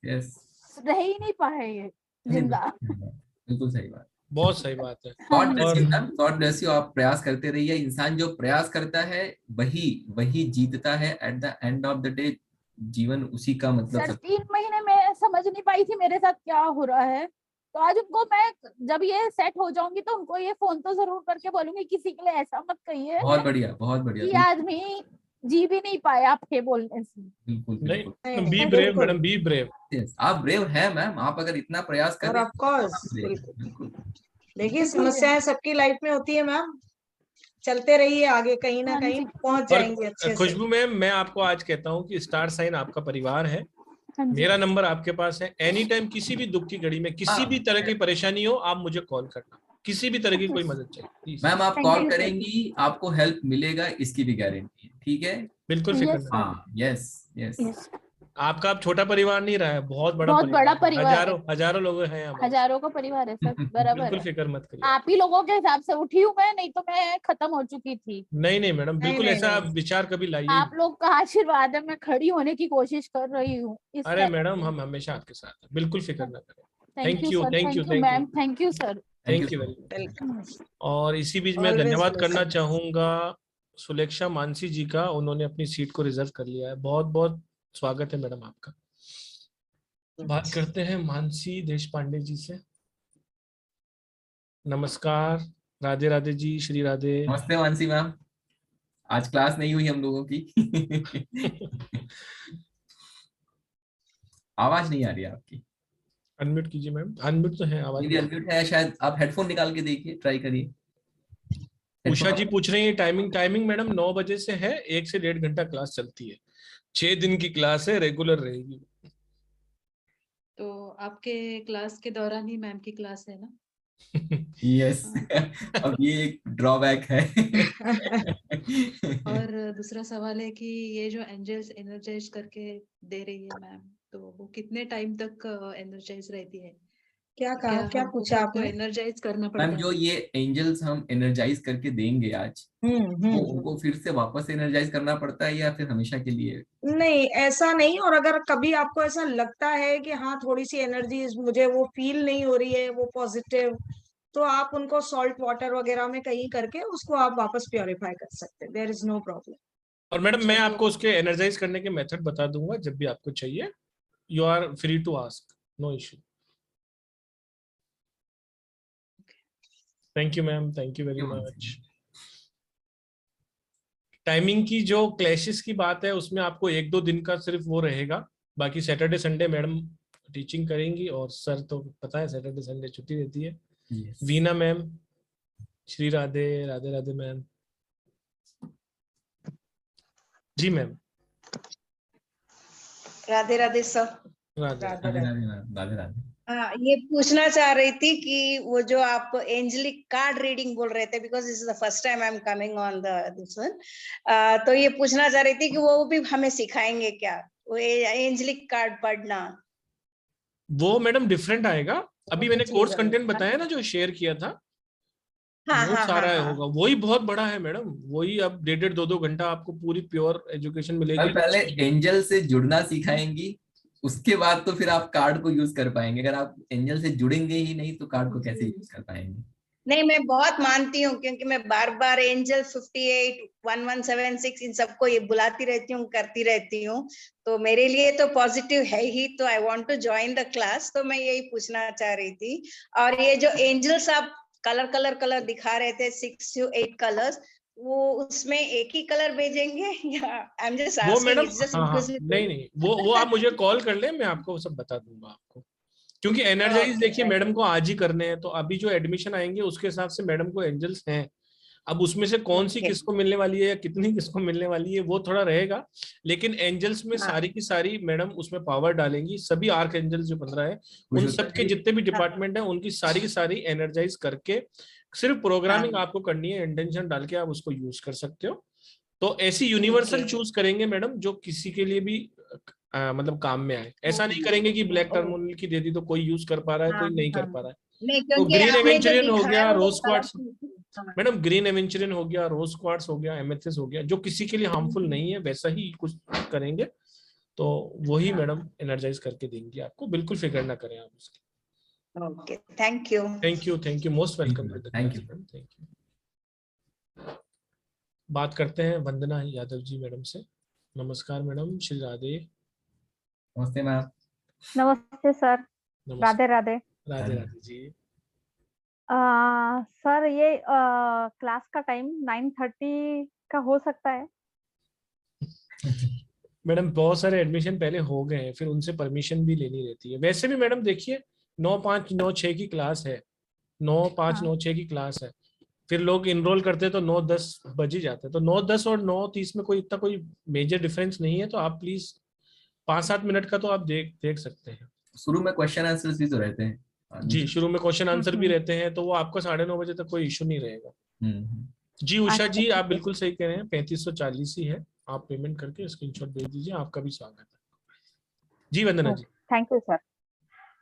यस, रह ही नहीं पाए ये जिंदा। बिल्कुल सही बात। बहुत सही बात है। गॉड हाँ ब्लेस और you ma'am, God bless you. आप प्रयास करते रहिए, इंसान जो प्रयास करता है वही वही जीतता है at the end of the day. जीवन उसी का मतलब सर सब। 3 महीने में समझ नहीं पाई थी मेरे साथ क्या हो रहा है, तो आज उनको मैं, जब ये सेट हो जाऊंगी तो उनको ये फोन तो जरूर करके बोलूंगी, किसी के लिए ऐसा मत कहिए बहुत बढ़िया, बहुत बढ़िया। कि बिल्कुल आदमी जी भी नहीं पाए आपके बोलने से। बिल्कुल नहीं, बिल्कुल। नहीं बी नहीं ब्रेव बिल्कुल। Madam, be brave. Yes, आप ब्रेव हैं मैम, आप अगर इतना प्रयास कर और रहे ऑफ हैं तो कोर्स आप brave हैं, बिल्कुल। बिल्कुल। देखिए समस्याएं सबकी लाइफ में होती है मैम, चलते रहिए आगे, कहीं ना हाँ कहीं जी पहुंच और जाएंगे अच्छे से। खुशबू मैम, मैं आपको आज कहता हूँ कि स्टार साइन आपका परिवार है। हाँ जी मेरा नंबर आपके पास है, एनी टाइम किसी भी दुख की घड़ी में, किसी भी तरह की परेशानी हो, आप मुझे कॉल करना, किसी भी तरह की कोई मदद चाहिए प्लीज। मैम आप थैंक कॉल यू सर। करेंगी, आपको हेल्प मिलेगा, इसकी भी गारंटी है। ठीक है, बिल्कुल फिक्र यस ना। सर, हाँ, यस यस। यस, आपका अब छोटा परिवार नहीं रहा है, बहुत बड़ा बहुत बड़ा परिवार है, परिवार है, हजारों हजारों लोग हैं हमारे साथ। हजारों का परिवार है सर, बराबर बिल्कुल है। फिक्र मत करिए। आप ही लोगों के हिसाब से उठी हूँ मैं, नहीं तो मैं खत्म हो चुकी थी। नहीं नहीं मैडम, नहीं बिल्कुल नहीं ऐसा नहीं, विचार कभी लाइए ही आप मत। लोग का आशीर्वाद है, मैं खड़ी होने की कोशिश कर रही हूँ इस अरे टाइम मैडम, पे। हम हमेशा आपके साथ हैं, बिल्कुल फिक्र ना करें। Thank thank you you, sir, thank you, thank you thank you, ma'am, thank you sir. Thank you thank you so very much. Welcome. और इसी बीच में ऑलवेज धन्यवाद करना ब्लेसिंग। चाहूंगा सुलेक्षा मानसी जी का, उन्होंने अपनी सीट को रिजर्व कर लिया है। बहुत बहुत स्वागत है मैडम आपका। बात करते हैं मानसी देश पांडे जी से। नमस्कार, राधे राधे जी, श्री राधे। नमस्ते मानसी मैम, आज क्लास नहीं हुई हम लोगों की। आवाज नहीं आ रही है आपकी। अनम्यूट कीजिए मैम, अनम्यूट तो है, आवाज मेरी नहीं। अनम्यूट है शायद, आप हेडफोन निकाल के देखिए, ट्राई करिए। उषा जी हेडफोन। पूछ रही है टाइमिंग मैडम 9 बजे से है, 1 से 1.5 घंटा क्लास चलती है, 6 दिन की क्लास है, रेगुलर रहेगी। तो आपके क्लास के दौरान ही मैम की क्लास है ना? यस। अब ये एक ड्रॉबैक है। और दूसरा सवाल है कि ये जो एंजल्स एनर्जाइज करके दे रही है मैम, तो वो कितने टाइम तक एनर्जाइज रहती है? क्या कहा, क्या हमको पूछा खुद को आपने? एनर्जाइज करना मैम पड़ता जो है? ये एंजल्स हम एनर्जाइज करके देंगे आज, वो हम्म। उनको फिर से वापस एनर्जाइज करना पड़ता है या फिर हमेशा के लिए? नहीं ऐसा नहीं, और अगर कभी आपको ऐसा लगता है कि हाँ थोड़ी सी एनर्जी मुझे वो फील नहीं हो रही है वो पॉजिटिव, तो आप उनको सॉल्ट वाटर वगैरह में कहीं करके उसको आप वापस प्योरीफाई कर सकते हैं, देयर इज नो प्रॉब्लम। और मैडम मैं चलिए। आपको उसके एनर्जाइज करने के मेथड बता दूंगा जब भी आपको चाहिए, you are free to ask, no issue. Thank you ma'am, thank you very much. Timing की जो क्लैशेस की बात है उसमें आपको 1-2 दिन का सिर्फ वो रहेगा, बाकी सैटरडे संडे मैडम टीचिंग करेंगी और सर तो पता है सैटरडे संडे छुट्टी रहती है. Veena ma'am, Shri Radhe, Radhe Radhe ma'am. जी ma'am. Radhe Radhe sir. Radhe. Radhe Radhe ma'am, Radhe Radhe. हाँ, ये पूछना चाह रही थी कि वो जो आप एंजलिक कार्ड रीडिंग बोल रहे थे, because this is the first time I am coming on this one, तो ये पूछना चाह रही थी कि वो भी हमें सिखाएंगे क्या, वो एंजलिक कार्ड पढ़ना? वो मैडम डिफरेंट आएगा. अभी मैंने जी, कोर्स राधे। कंटेंट बताया ना जो शेयर किया था, हाँ वो हाँ सारा हाँ हाँ। होगा. वही बहुत बड़ा है मैडम, वही अब 1.5-2 घंटा आपको पूरी प्योर एजुकेशन मिलेगी. पहले एंजल से जुड़ना सिखाएंगी, उसके बाद तो फिर आप कार्ड को यूज कर पाएंगे. अगर आप एंजल से जुड़ेंगे ही नहीं तो कार्ड को कैसे यूज कर पाएंगे? नहीं, मैं बहुत मानती हूँ क्योंकि मैं बार बार एंजल 58, 1176 इन सबको ये बुलाती रहती हूँ, करती रहती हूँ, तो मेरे लिए तो पॉजिटिव है ही. तो I want to join the class, तो मैं यही पूछना चाह रही थी. और ये जो एंजल्स आप कलर दिखा रहे थे 6 to 8 कलर्स, वो उसमें एक ही कलर भेजेंगे या आई एम जस्ट वो आस्किंग, मैडम, इट्स जस्ट हाँ, नहीं, वो आप मुझे कॉल कर ले, मैं आपको सब बता दूंगा आपको. क्योंकि एनर्जाइज Okay, देखिए right. मैडम को आज ही करने हैं, तो अभी जो एडमिशन आएंगे उसके हिसाब से मैडम को एंजल्स हैं. अब उसमें से कौन सी Okay. किसको मिलने वाली है या कितनी किसको मिलने वाली है वो थोड़ा रहेगा, लेकिन एंजल्स में हाँ. सारी की सारी मैडम उसमें पावर डालेंगी. सभी आर्क एंजल्स जो 15 है, उन सबके जितने भी डिपार्टमेंट है उनकी सारी की सारी एनर्जाइज करके सिर्फ प्रोग्रामिंग आपको करनी है. इंटेंशन डाल के आप उसको यूज कर सकते हो. तो ऐसी यूनिवर्सल Okay. चूज करेंगे मैडम जो किसी के लिए भी मतलब काम में आए. ऐसा नहीं करेंगे कि ब्लैक टर्मिनल की दे दी तो कोई यूज कर पा रहा है, हाँ, कोई नहीं कर हाँ. पा रहा है. नहीं, तो क्योंकि ग्रीन आपने जो एवेंचुरियन हो दिखाया गया, वो rose quartz, colourful. Madam green aventurine हो गया, रोज क्वार्ट्स हो गया, एमेथिस हो गया, जो किसी के लिए हार्मफुल नहीं है वैसा ही कुछ करेंगे. तो वही मैडम एनर्जाइज करके देंगी आपको, बिल्कुल फिक्र ना करें आप उसकी. Okay, thank you. Thank you, most welcome. Thank you. Thank you. बात करते हैं वंदना यादव जी मैडम से. नमस्कार मैडम, श्री राधे. नमस्ते मैम. नमस्ते सर, नमस्कार. राधे राधे. राधे राधे जी. सर ये क्लास का टाइम 9:30 का हो सकता है? मैडम बहुत सारे एडमिशन पहले हो गए हैं, फिर उनसे परमिशन भी लेनी रहती है. वैसे भी मैडम देखिए 9:05, 9:06 की क्लास है, 9:05, 9:06 की क्लास है. फिर लोग इनरोल करते हैं तो 9:10 बज ही जाते हैं. तो 9:10 और 9:30 में कोई इतना कोई मेजर डिफरेंस नहीं है. तो आप प्लीज 5-7 मिनट का तो आप देख सकते हैं. शुरू में क्वेश्चन आंसर्स भी तो रहते हैं. जी, शुरू में क्वेश्चन आंसर भी रहते हैं, तो वो आपका 9:30 बजे तक कोई इशू नहीं रहेगा. जी उषा जी, आप बिल्कुल सही कह रहे हैं, 3540 ही है. आप पेमेंट करके स्क्रीनशॉट भेज दीजिए. आपका भी स्वागत है. जी Vandana ji. Thank you sir.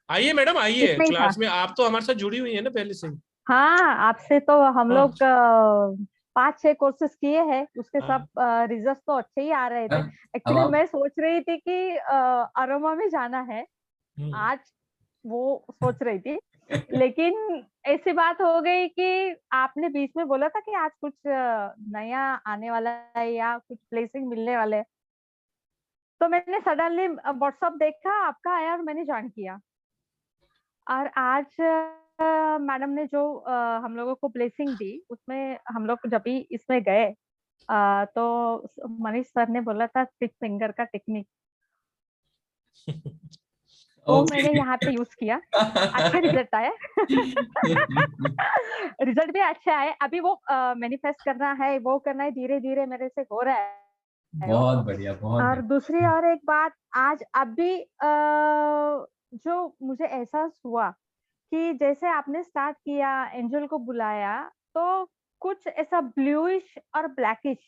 आइए मैडम, आइए इतना ही क्लास था. में. आप तो हमारे साथ जुड़ी हुई है ना पहले से ही. हाँ, आपसे तो हम हाँ. लोग 5-6 कोर्सेज किए हैं, उसके हाँ. सब रिजल्ट तो अच्छे ही आ रहे थे. अब एक्चुअली आप मैं सोच रही थी कि अरोमा में जाना है आज, वो सोच रही थी, लेकिन ऐसी बात हो गई कि आपने बीच में बोला था कि आज कुछ नया आने वाला है या कुछ प्लेसिंग मिलने वाले है, तो मैंने सडनली व्हाट्सएप देखा आपका आया और मैंने ज्वाइन किया. और आज मैडम ने जो हम लोगों को ब्लेसिंग दी, उसमें हम लोग जब भी इसमें गए तो मनीष सर ने बोला था 6 फिंगर का टेक्निक, वो मैंने यहाँ पे यूज किया. अच्छे रिजल्ट आए. रिजल्ट भी अच्छे आए. अभी वो मैनिफेस्ट करना है, वो करना है, धीरे धीरे मेरे से हो रहा है. बहुत बढ़िया, बहुत और बढ़िया. दूसरी और एक बात, आज अभी जो मुझे एहसास हुआ कि जैसे आपने स्टार्ट किया, एंजल को बुलाया, तो कुछ ऐसा ब्लूइश और ब्लैकिश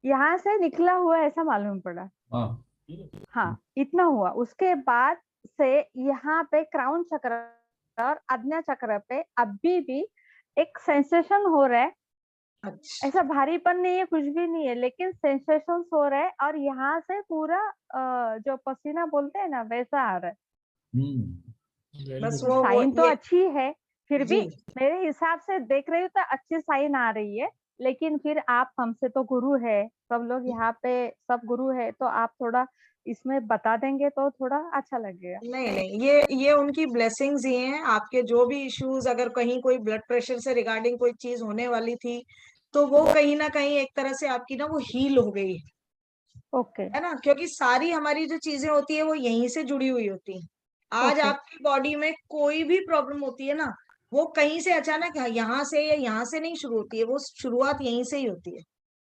यहाँ से निकला हुआ ऐसा मालूम पड़ा. हाँ, इतना हुआ. उसके बाद से यहाँ पे क्राउन चक्र और आज्ञा चक्र पे अभी भी एक सेंसेशन हो रहा है. अच्छा. ऐसा भारीपन नहीं है, कुछ भी नहीं है, लेकिन सेंसेशन हो रहा है. और यहाँ से पूरा जो पसीना बोलते हैं ना, वैसा आ रहा है. बस वो साइन तो ये अच्छी है, फिर भी जी मेरे हिसाब से देख रही हूँ तो अच्छी साइन आ रही है. लेकिन फिर आप हमसे तो गुरु है, सब लोग यहाँ पे सब गुरु है, तो आप थोड़ा इसमें बता देंगे तो थोड़ा अच्छा लगेगा। नहीं नहीं, ये उनकी ब्लेसिंग्स ही हैं। आपके जो भी इश्यूज, अगर कहीं कोई ब्लड प्रेशर से रिगार्डिंग कोई चीज होने वाली थी, तो वो कहीं ना कहीं एक तरह से आपकी ना वो हील हो गई, ओके है ना, क्योंकि सारी हमारी जो चीजें होती है वो यहीं से जुड़ी हुई होती है। आज ओके आपकी बॉडी में कोई भी प्रॉब्लम होती है ना, वो कहीं से अचानक यहाँ से या यहाँ से नहीं शुरू होती है, वो शुरुआत यहीं से ही होती है।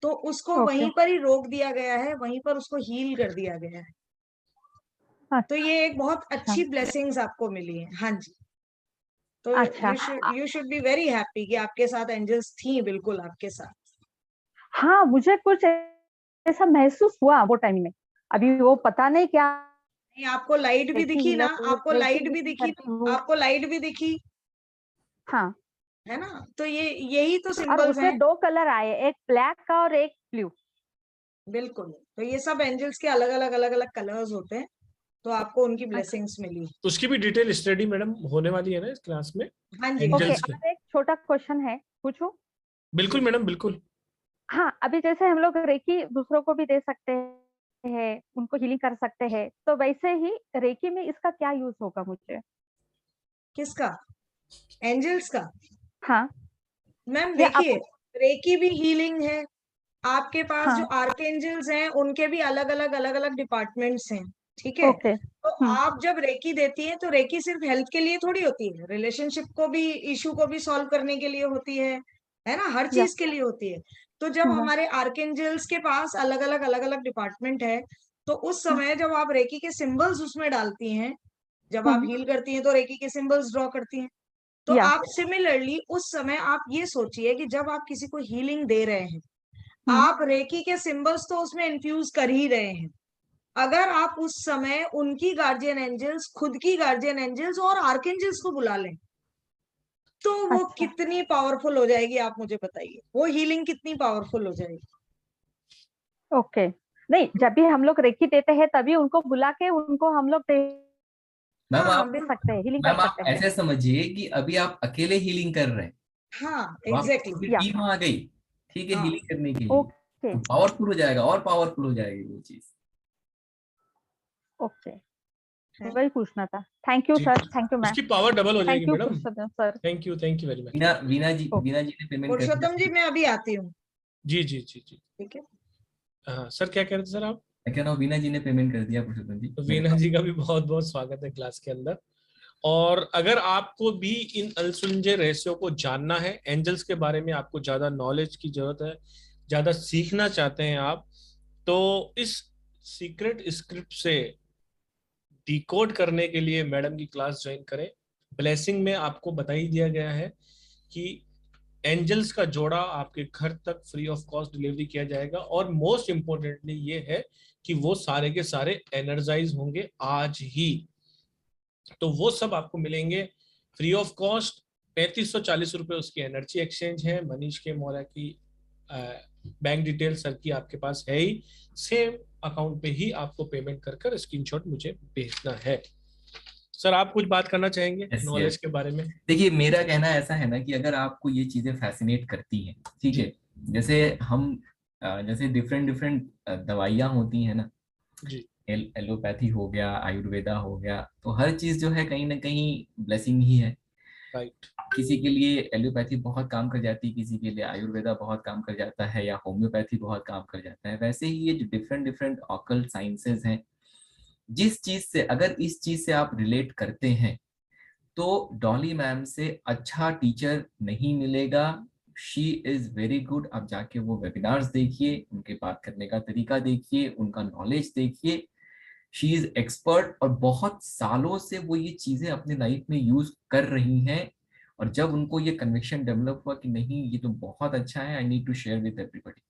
तो उसको ओके वहीं पर ही रोक दिया गया है, वहीं पर उसको हील कर दिया गया है। तो ये एक बहुत अच्छा अच्छी ब्लेसिंग्स आपको मिली है। हाँ जी। तो अच्छा you should be very happy कि आपके साथ एंजल्स थी, बिल्कुल आपके साथ। हाँ, मुझे कुछ ऐसा महसूस हुआ वो टाइम में। अभी वो पता नहीं क्या नहीं, आपको लाइट भी रेकी दिखी ना, हीलर आपको रेकी लाइट भी हीलिंग दिखी, करती हूँ। आपको लाइट भी दिखी, हाँ, है ना। तो यही तो और सिंबल्स हैं। उसमें 2 कलर आए, एक ब्लैक का और एक ब्लू। बिल्कुल, तो ये सब एंजल्स के अलग अलग अलग अलग कलर्स होते हैं। तो आपको उनकी ब्लेसिंग्स मिली। उसकी भी डिटेल स्टडी मैडम होने वाली है ना इस क्लास में, हाँ जी, हाँ ओके, एंजल्स जी। के। और एक छोटा क्वेश्चन है, पूछूं? बिल्कुल मैडम, बिल्कुल। हाँ, अभी जैसे हम लोग रेकी दूसरों को भी दे सकते हैं, उनको हीलिंग कर सकते हैं, तो वैसे ही रेकी में इसका क्या यूज होगा मुझे? किसका? एंजल्स का? हाँ, मैम या देखिए, आप रेकी भी हीलिंग है। आपके पास जो हाँ, आर्कएंजल्स हैं उनके भी अलग अलग डिपार्टमेंट्स हैं, ठीक है। ओके, तो आप जब रेकी देती हैं तो रेकी सिर्फ हेल्थ के लिए थोड़ी होती है, रिलेशनशिप को भी, इशू को भी सॉल्व करने के लिए होती है ना, हर या चीज के लिए होती है। तो जब हमारे आर्कएंजल्स के पास अलग अलग डिपार्टमेंट है, तो उस समय जब आप रेकी के सिंबल्स उसमें डालती हैं, जब आप हील करती हैं तो रेकी के सिंबल्स ड्रॉ करती हैं। तो या आप सिमिलरली उस समय आप ये सोचिए कि जब आप किसी को हीलिंग दे रहे हैं, आप रेकी के सिंबल्स तो उसमें इन्फ्यूज कर ही रहे हैं। अगर आप उस समय उनकी गार्जियन एंजल्स, खुद की गार्जियन एंजल्स और आर्कएंजल्स को बुला लें, तो वो अच्छा, कितनी पावरफुल हो जाएगी, आप मुझे बताइए, वो हीलिंग कितनी पावरफुल हो जाएगी। ओके। नहीं, जब भी हम लोग रेकी देते हैं तभी उनको बुला के उनको हम लोग दे मैम हाँ आप सकते हैं, हीलिंग कर मैम आप सकते हैं। ऐसे समझिए कि अभी आप अकेले हीलिंग कर रहे हैं, हाँ, तो आपकी एग्जैक्टली। पूरी या टीम आ गई, ठीक है, हाँ, हीलिंग करने के लिए, ओके तो पावरफुल हो जाएगा और पावरफुल हो जाएगी वो चीज। ओके, वही पूछना था। थैंक यू जी, सर, थैंक यू मैम, उसकी पावर डबल हो जाएगी thank you madam. Purushottam sir. Thank you very much. Okay, Veena ji ने पेमेंट कर पुरुषोत्तम जी दिया। मैं अभी आती हूँ। जी जी जी जी। ठीक है। हाँ सर, क्या कह रहे थे सर आप? मैं कह रहा हूँ वीना जी ने पेमेंट कर दिया पुरुषोत्तम जी तो मेरे वीना पास। जी का भी बहुत बहुत स्वागत है क्लास के अंदर। और अगर आपको भी इन अनसुलझे रहस्यों को जानना है, एंजल्स के बारे में आपको ज्यादा नॉलेज की जरूरत है, ज्यादा सीखना चाहते हैं आप, तो इस सीक्रेट स्क्रिप्ट से डिकोड करने के लिए मैडम की क्लास ज्वाइन करें। ब्लेसिंग में आपको बता ही दिया गया है कि एंजल्स का जोड़ा आपके घर तक फ्री ऑफ कॉस्ट डिलीवरी किया जाएगा, और मोस्ट इंपॉर्टेंटली ये है कि वो सारे के सारे एनर्जाइज होंगे आज ही। तो वो सब आपको मिलेंगे फ्री ऑफ कॉस्ट। 3540 रुपए उसकी एनर्जी एक्सचेंज है। मनीष के मौर्य की बैंक डिटेल सर की आपके पास है ही, सेम अकाउंट पे ही आपको पेमेंट कर कर स्क्रीनशॉट मुझे भेजना है। सर आप कुछ बात करना चाहेंगे यस नॉलेज यस, के बारे में? देखिए मेरा कहना ऐसा है ना कि अगर आपको ये चीजें फैसिनेट करती हैं, ठीक जी है, जैसे हम जैसे डिफरेंट डिफरेंट दवाइयाँ होती हैं ना, जी एलोपैथी हो गया, आयुर्वेदा हो गया, तो हर चीज जो है कहीं ना कहीं ब्लेसिंग ही है। राइट। किसी के लिए एलोपैथी बहुत काम कर जाती है, किसी के लिए आयुर्वेदा बहुत काम कर जाता है, या होम्योपैथी बहुत काम कर जाता है। वैसे ही ये जो डिफरेंट डिफरेंट ऑकल्ट साइंसेज हैं, जिस चीज से, अगर इस चीज से आप रिलेट करते हैं, तो डॉली मैम से अच्छा टीचर नहीं मिलेगा। She is very good. आप जाके वो वेबिनार्स देखिए, उनके बात करने का तरीका देखिए, उनका नॉलेज देखिए। शी इज एक्सपर्ट, और बहुत सालों से वो ये चीजें अपने लाइफ में यूज कर रही हैं। और जब उनको ये कन्विक्शन डेवलप हुआ कि नहीं ये तो बहुत अच्छा है, I need to share with everybody,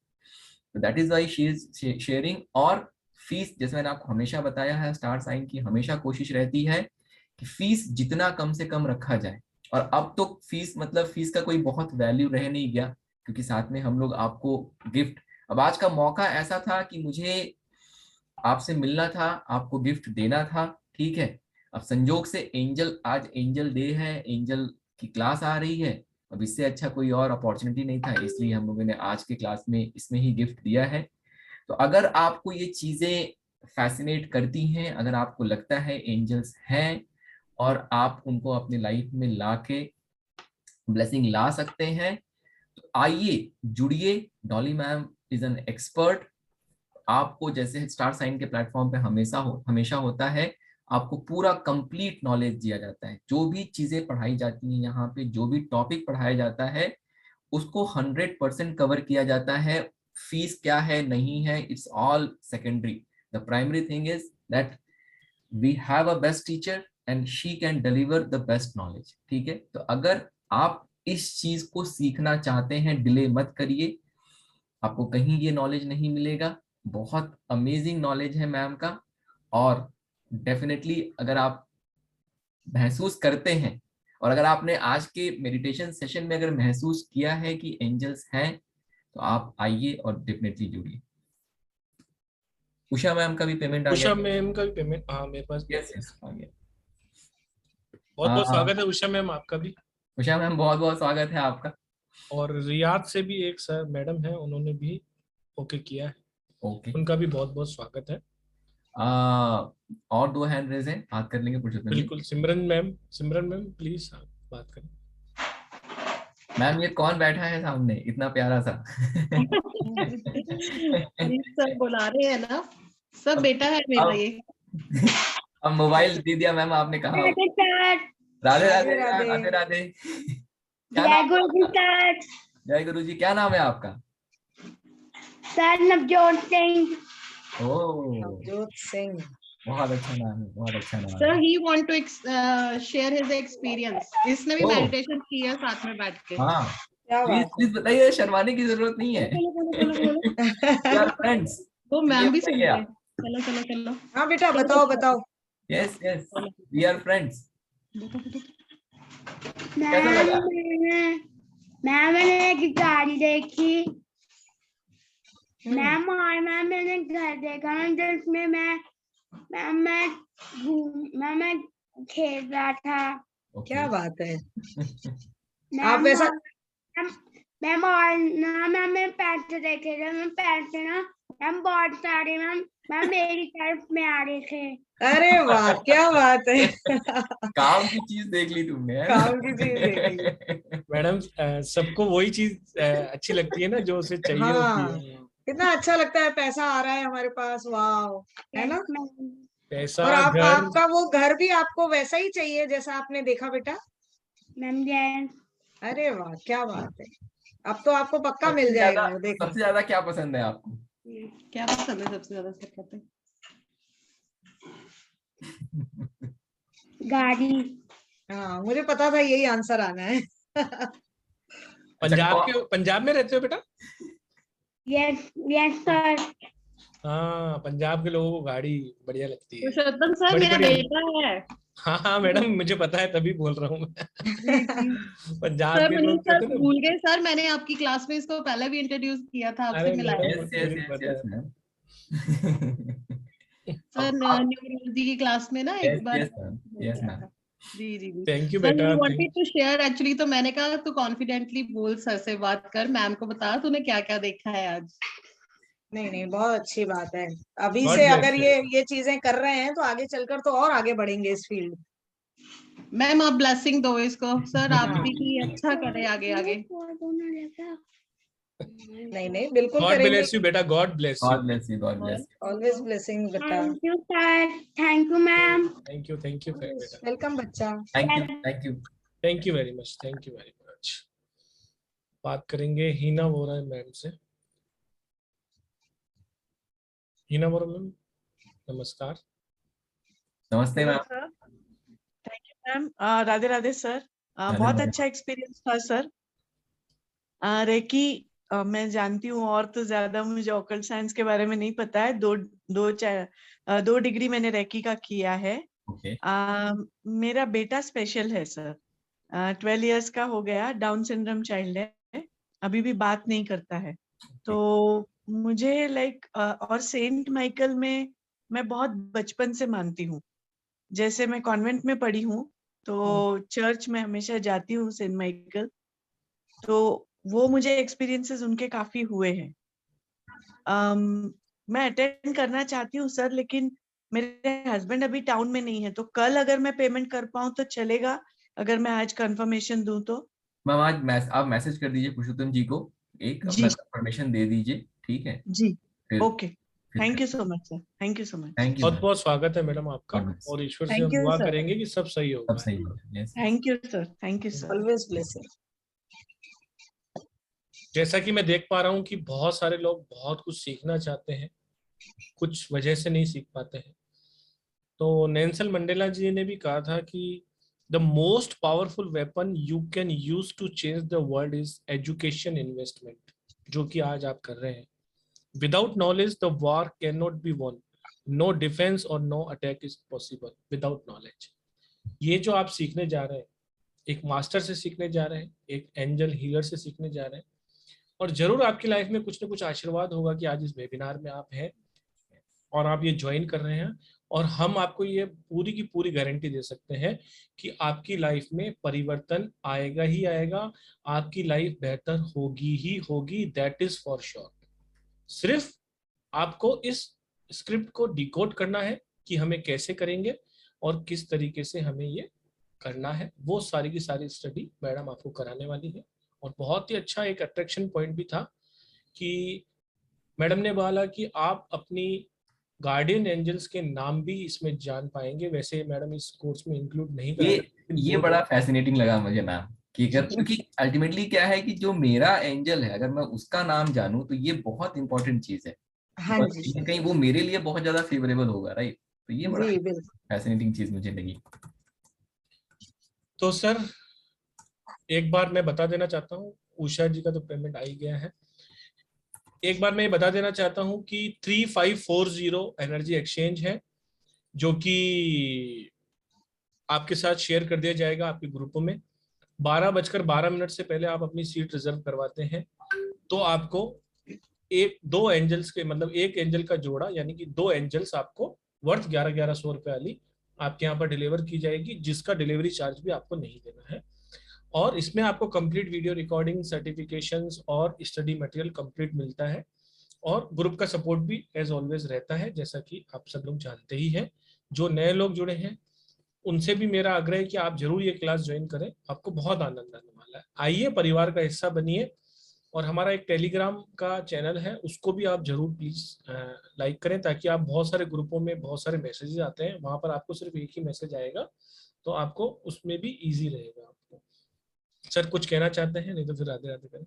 तो that is why she is sharing. और फीस, जैसे मैंने आपको हमेशा बताया है, स्टार साइन की हमेशा कोशिश रहती है कि फीस जितना कम से कम रखा जाए। और अब तो फीस, मतलब फीस का कोई बहुत वैल्यू रह नहीं गया, क्योंकि साथ में हम लोग आपको गिफ्ट, अब आज का मौका ऐसा था कि मुझे आपसे मिलना था, आपको गिफ्ट देना था, ठीक है। अब संजोग से एंजल, आज एंजल डे है, एंजल की क्लास आ रही है, अब इससे अच्छा कोई और अपॉर्चुनिटी नहीं था, इसलिए हम लोगों ने आज के क्लास में इसमें ही गिफ्ट दिया है। तो अगर आपको ये चीजें फैसिनेट करती हैं, अगर आपको लगता है एंजल्स हैं और आप उनको अपने लाइफ में लाके ब्लेसिंग ला सकते हैं, तो आइए जुड़िए। Dolly ma'am is an expert. आपको जैसे स्टार साइन के प्लेटफॉर्म पे हमेशा होता है, आपको पूरा कंप्लीट नॉलेज दिया जाता है। जो भी चीजें पढ़ाई जाती हैं यहाँ पे, जो भी टॉपिक पढ़ाया जाता है, उसको 100% कवर किया जाता है। फीस क्या है नहीं है, it's all secondary. The primary thing is that we have a best teacher and she can deliver the best knowledge. ठीक है, तो अगर आप इस चीज को सीखना चाहते हैं, डिले मत करिए। आपको कहीं ये नॉलेज नहीं मिलेगा, बहुत अमेजिंग नॉलेज है मैम का। और डेफिनेटली अगर आप महसूस करते हैं और अगर आपने आज के मेडिटेशन सेशन में अगर महसूस किया है कि एंजल्स हैं, तो आप आइए और डेफिनेटली जुड़िए। उषा मैम का भी पेमेंट आ गया? उषा मैम का भी पेमेंट, हाँ मेरे पास। यस यस आ गया। बहुत बहुत स्वागत है उषा मैम आपका भी। उषा मैम बहुत बहुत स्वागत है आपका। और रियाद से भी एक सर मैडम है, उन्होंने भी ओके किया है, ओके, उनका भी बहुत बहुत स्वागत है। और 2 हैंड रेज हैं, बात कर लेंगे पुरुषोत्तम जी। बिल्कुल, सिमरन मैम प्लीज आप बात करें। मैम ये कौन बैठा है सामने इतना प्यारा सा? सर बुला रहे हैं ना, सब बेटा है मेरा ये। अब मोबाइल दे दिया मैम आपने कहा। राधे राधे राधे राधे। जय गुरु जी सर। जय गुरु जी। क्या नाम है आपका? सर नवजोत सिंह। नवजोत सिंह, बहुत अच्छा नाम है, बहुत अच्छा नाम सर है। He want to share his experience. इसने भी मेडिटेशन किया साथ में बैठ के। हाँ क्या प्लीज बात प्लीज बताइए, शर्माने की जरूरत नहीं है। We are friends। वो मैम भी सुन बताइए रहे आप। हैं। चलो चलो चलो। हाँ बेटा, बताओ बताओ। Yes yes, we are friends. कैसा लगा? मैंने एक गाड़ी देखी। मैम मैंने घर देखा जिसमें मैं खेल रहा था। क्या बात है। मैम आप वैसा मैम और ना मैम पैसे देखे थे। मैम पैसे ना मैम बहुत सारे मैम मेरी तरफ में आ रहे थे। अरे वाह, क्या बात है। काम की चीज देख ली तुमने, है ना? काम की चीज देख ली। मैडम सबको वही चीज अच्छी लगती है ना जो उसे चाहिए होती है। कितना अच्छा लगता है, पैसा आ रहा है हमारे पास, वाह, है ना। पैसा, और घर। आपका वो घर भी आपको वैसा ही चाहिए जैसा आपने देखा बेटा? Ma'am yes. अरे वाह, क्या बात है। अब तो आपको पक्का मिल जाएगा, देखो। सबसे ज्यादा क्या पसंद है आपको? क्या पसंद है सबसे ज्यादा? सब कहते हैं गाड़ी। हाँ, मुझे पता था यही आंसर आना है। पंजाब में रहते हो बेटा? Yes yes sir. हाँ, पंजाब के लोगों को गाड़ी बढ़िया लगती है। पुरुषोत्तम सर बड़ी मेरा बड़ी। बेटा है। हाँ हाँ मैडम, मुझे पता है, तभी बोल रहा हूँ मैं। पंजाब सर के मनीष लोग सर कहते हैं ना। भूल गए सर, मैंने आपकी क्लास में इसको पहले भी इंट्रोड्यूस किया था, आपसे अरे मिलाया मैडम, यस था। यस मुझे यस पता यस है। मैम। सर न्यूरोलॉजी की क्लास में ना एक बार यस मैम, यस मैम। जी जी जी। थैंक यू सर बेटा। He wanted to share actually, तो मैंने कहा तू कॉन्फिडेंटली बोल, सर से बात कर, मैम को बता तूने क्या क्या देखा है आज। नहीं नहीं, बहुत अच्छी बात है। अभी God से bless अगर you। ये चीजें कर रहे हैं तो आगे चलकर तो और आगे बढ़ेंगे इस फील्ड। मैम आप ब्लेसिंग दो इसको, सर आप हाँ। भी अच्छा करे आगे आगे। नहीं नहीं, बिल्कुल गॉड करेंगे। ब्लेस यू बेटा, God bless you. God bless you, God bless you. Always blessing बेटा। Thank you sir. Thank you ma'am. Thank you बेटा। वेलकम बच्चा। Thank you, thank you. Thank you very much, thank you very much. बात करेंगे हीना Vora ma'am से। हीना Vora ma'am, नमस्कार। नमस्ते hello ma'am. Sir. Thank you ma'am. Radhe Radhe sir. Radhe बहुत राधे। अच्छा एक्सपीरियंस था सर। रेकी मैं जानती हूँ, और तो ज्यादा मुझे ऑकल्ट साइंस के बारे में नहीं पता है। दो डिग्री मैंने रेकी का किया है। ओके। मेरा बेटा स्पेशल है सर। 12 इयर्स का हो गया, डाउन सिंड्रोम चाइल्ड है, अभी भी बात नहीं करता है। तो मुझे और सेंट माइकल में मैं बहुत बचपन से मानती हूँ। जैसे मैं कॉन्वेंट में पढ़ी हूँ, तो चर्च में हमेशा जाती हूँ सेंट माइकल। तो वो मुझे एक्सपीरियंसेस उनके काफी हुए हैं। मैं अटेंड करना चाहती हूँ सर, लेकिन मेरे हस्बैंड अभी टाउन में नहीं है, तो कल अगर मैं पेमेंट कर पाऊँ तो चलेगा, अगर मैं आज कंफर्मेशन दूं तो? मैम आज आप मैसेज कर दीजिए पुरुषोत्तम जी को, एक अपना जी कंफर्मेशन दे दीजिए, ठीक है? जी, फिर okay, thank you so much sir, thank you so much. Thank you बहुत मैम, बहुत स्वागत है मैडम आपका, गॉड ब्लेस, और ईश्वर से थैंक हम यू दुआ सर, करेंगे कि सब सही सब होगा। सही है। Yes, thank you sir, thank you sir. Always blessing. जैसा कि मैं देख पा रहा हूँ कि बहुत सारे लोग बहुत कुछ सीखना चाहते हैं, कुछ वजह से नहीं सीख पाते हैं। तो नेल्सन मंडेला जी ने भी कहा था कि the most powerful weapon you can use to change the world is education investment, जो कि आज आप कर रहे हैं। Without knowledge the war can not be won, no defence और no attack is possible without knowledge. ये जो आप सीखने जा रहे हैं, एक मास्टर से सीखने जा रहे हैं, एक एंजल हीलर से सीखने जा रहे हैं, और जरूर आपकी लाइफ में कुछ ना कुछ आशीर्वाद होगा कि आज इस वेबिनार में आप हैं और आप ये ज्वाइन कर रहे हैं। और हम आपको ये पूरी की पूरी गारंटी दे सकते हैं कि आपकी लाइफ में परिवर्तन आएगा ही आएगा, आपकी लाइफ बेहतर होगी ही होगी, दैट इज फॉर श्योर। सिर्फ आपको इस स्क्रिप्ट को डिकोड करना है कि हमें कैसे करेंगे और किस तरीके से हमें ये करना है। वो सारी की सारी स्टडी मैडम आपको कराने वाली है। और बहुत ही अच्छा एक अट्रैक्शन पॉइंट भी था कि मैडम ने बोला कि आप अपनी गार्डियन एंजल्स के नाम भी इसमें जान पाएंगे। वैसे मैडम इस कोर्स में इंक्लूड नहीं कराते, ये बड़ा फैसिनेटिंग लगा मुझे मैम, कि अगर, क्योंकि अल्टीमेटली क्या है कि जो मेरा एंजल है अगर मैं उसका नाम जानूं तो ये बहुत इंपॉर्टेंट चीज है, हाँ और जी कहीं ना कहीं वो मेरे लिए बहुत ज्यादा फेवरेबल होगा, राइट? तो ये बड़ा जी बिल्कुल। फैसिनेटिंग चीज मुझे लगी। तो सर एक बार मैं बता देना चाहता हूँ, उषा जी का तो पेमेंट आ ही गया है। एक बार मैं ये बता देना चाहता हूँ कि 3540 एनर्जी एक्सचेंज है, जो कि आपके साथ शेयर कर दिया जाएगा आपके ग्रुपों में। 12:12 से पहले आप अपनी सीट रिजर्व करवाते हैं तो आपको एक दो एंजल्स के, मतलब एक एंजल का जोड़ा, यानी कि 2 एंजल्स आपको वर्थ 1100 रुपए वाली आपके यहाँ पर डिलीवर की जाएगी, जिसका डिलीवरी चार्ज भी आपको नहीं देना है। और इसमें आपको कंप्लीट वीडियो रिकॉर्डिंग, सर्टिफिकेशंस और स्टडी मटेरियल कंप्लीट मिलता है। और ग्रुप का सपोर्ट भी एज ऑलवेज रहता है, जैसा कि आप सब लोग जानते ही हैं। जो नए लोग जुड़े हैं उनसे भी मेरा आग्रह है कि आप जरूर ये क्लास ज्वाइन करें, आपको बहुत आनंद आने वाला है। आइए, परिवार का हिस्सा बनिए। और हमारा एक टेलीग्राम का चैनल है, उसको भी आप जरूर प्लीज लाइक करें, ताकि आप बहुत सारे ग्रुपों में बहुत सारे मैसेजेस आते हैं, वहां पर आपको सिर्फ एक ही मैसेज आएगा, तो आपको उसमें भी इजी रहेगा। आपको सर कुछ कहना चाहते हैं? नहीं तो फिर राधे राधे करें।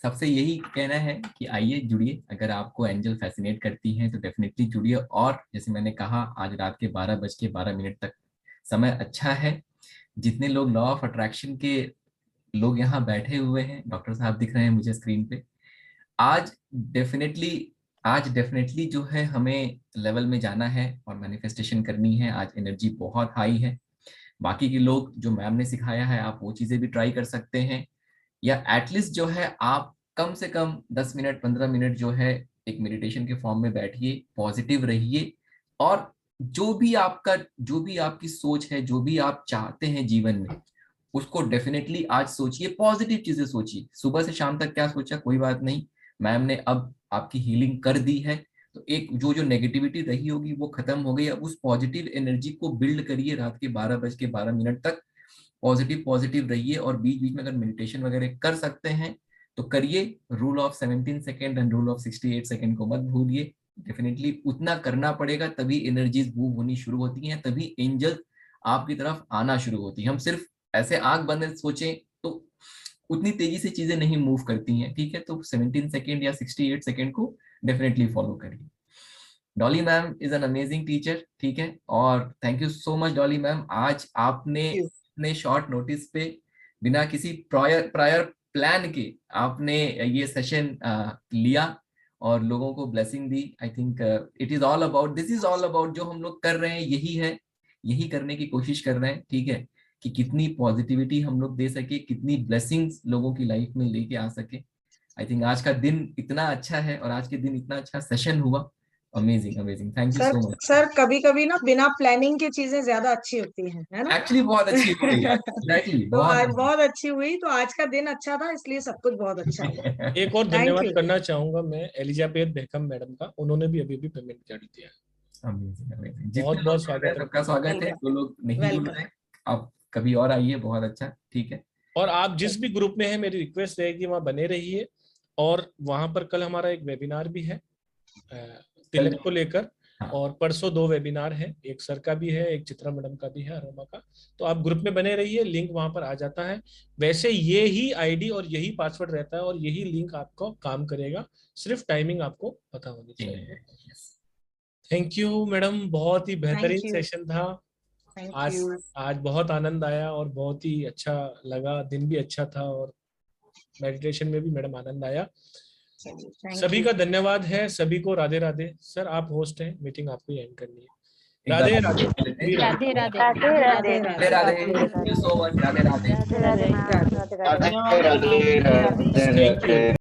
सबसे यही कहना है कि आइए जुड़िए, अगर आपको एंजल फैसिनेट करती हैं तो डेफिनेटली जुड़िए। और जैसे मैंने कहा, आज रात के 12:12 तक समय अच्छा है। जितने लोग लॉ ऑफ अट्रैक्शन के लोग यहाँ बैठे हुए हैं, डॉक्टर साहब दिख रहे हैं मुझे स्क्रीन पे, आज डेफिनेटली जो है हमें लेवल में जाना है और मैनिफेस्टेशन करनी है। आज एनर्जी बहुत हाई है। बाकी के लोग जो मैम ने सिखाया है आप वो चीजें भी ट्राई कर सकते हैं, या एटलीस्ट जो है आप कम से कम 10 मिनट 15 मिनट जो है एक मेडिटेशन के फॉर्म में बैठिए, पॉजिटिव रहिए। और जो भी आपकी सोच है, जो भी आप चाहते हैं जीवन में, उसको डेफिनेटली आज सोचिए, पॉजिटिव चीजें सोचिए। सुबह से शाम तक क्या सोचा कोई बात नहीं, मैम ने अब आपकी हीलिंग कर दी है, तो एक जो नेगेटिविटी रही होगी वो खत्म हो गई। अब उस पॉजिटिव एनर्जी को बिल्ड करिए रात के 12:12 तक। पॉजिटिव रहिए, और बीच बीच में अगर मेडिटेशन वगैरह कर सकते हैं तो करिए। Rule of 17 second and rule of 68 second को मत भूलिए। डेफिनेटली उतना करना पड़ेगा, तभी एनर्जीज मूव होनी शुरू होती हैं, तभी एंजल आपकी तरफ आना शुरू होती है। हम सिर्फ ऐसे आंख बंद सोचें तो उतनी तेजी से चीजें नहीं मूव करती हैं, ठीक है? तो 17 सेकेंड या 68 सेकेंड को डेफिनेटली फॉलो करिए। Dolly ma'am is an amazing teacher, ठीक है? और thank you so much Dolly ma'am, आज आपने इतने शॉर्ट नोटिस पे बिना किसी प्रायर प्लान के आपने ये सेशन लिया और लोगों को blessing the. I think this is all about जो हम लोग कर रहे हैं, यही है, यही करने की कोशिश कर रहे हैं, ठीक है? कि कितनी पॉजिटिविटी हम लोग दे सके, कितनी ब्लेसिंग्स लोगों की लाइफ में लेके आ सके। आई थिंक आज का दिन इतना अच्छा है और आज के दिन इतना अच्छा सेशन हुआ, amazing amazing, thank you sir so much. Sir कभी कभी ना बिना प्लानिंग के चीजें ज्यादा अच्छी होती हैं, है ना? एक्चुअली बहुत अच्छी हो गई, एग्जैक्टली तो आज बहुत बहुत अच्छी हुई, तो आज का दिन अच्छा था, इसलिए सब कुछ बहुत अच्छा हुआ। एक और Thank धन्यवाद you. करना चाहूंगा मैं एलिजाबेथ बेकम मैडम का, उन्होंने भी अभी पेमेंट कर दिया है। अमेजिंग अमेजिंग, जितने बहुत बहुत लोग जुड़ रहे हैं, स्वागत है। सबका स्वागत है। जो लोग नहीं जुड़ वेलकम। रहे हैं, आप कभी और आइए, बहुत अच्छा, ठीक है। और आप जिस भी ग्रुप में हैं, मेरी रिक्वेस्ट रहेगी वहाँ बने रहिए। और वहाँ पर कल हमारा एक वेबिनार भी है तिलक को लेकर, हाँ। और परसों 2 वेबिनार है, एक सर का भी है, एक चित्रा मैडम का भी है, अरोमा का। तो आप ग्रुप में बने रहिए, लिंक वहां पर आ जाता है। वैसे ये ही आईडी और यही पासवर्ड रहता है और यही लिंक आपको काम करेगा, सिर्फ टाइमिंग आपको पता होनी चाहिए। थैंक यू मैडम, बहुत ही बेहतरीन you. सेशन था। Thank आज you. आज बहुत आनंद आया और बहुत ही अच्छा लगा, दिन भी अच्छा था और मेडिटेशन में भी मैडम आनंद आया। Thank सभी you. का धन्यवाद है, सभी को राधे राधे। सर आप होस्ट हैं, मीटिंग आपको ही एंड करनी है। Radhe Radhe Radhe Radhe Radhe Radhe Radhe, thank you so much, Radhe Radhe. Radhe Radhe ma'am, Radhe Radhe. Radhe Radhe Radhe thank you.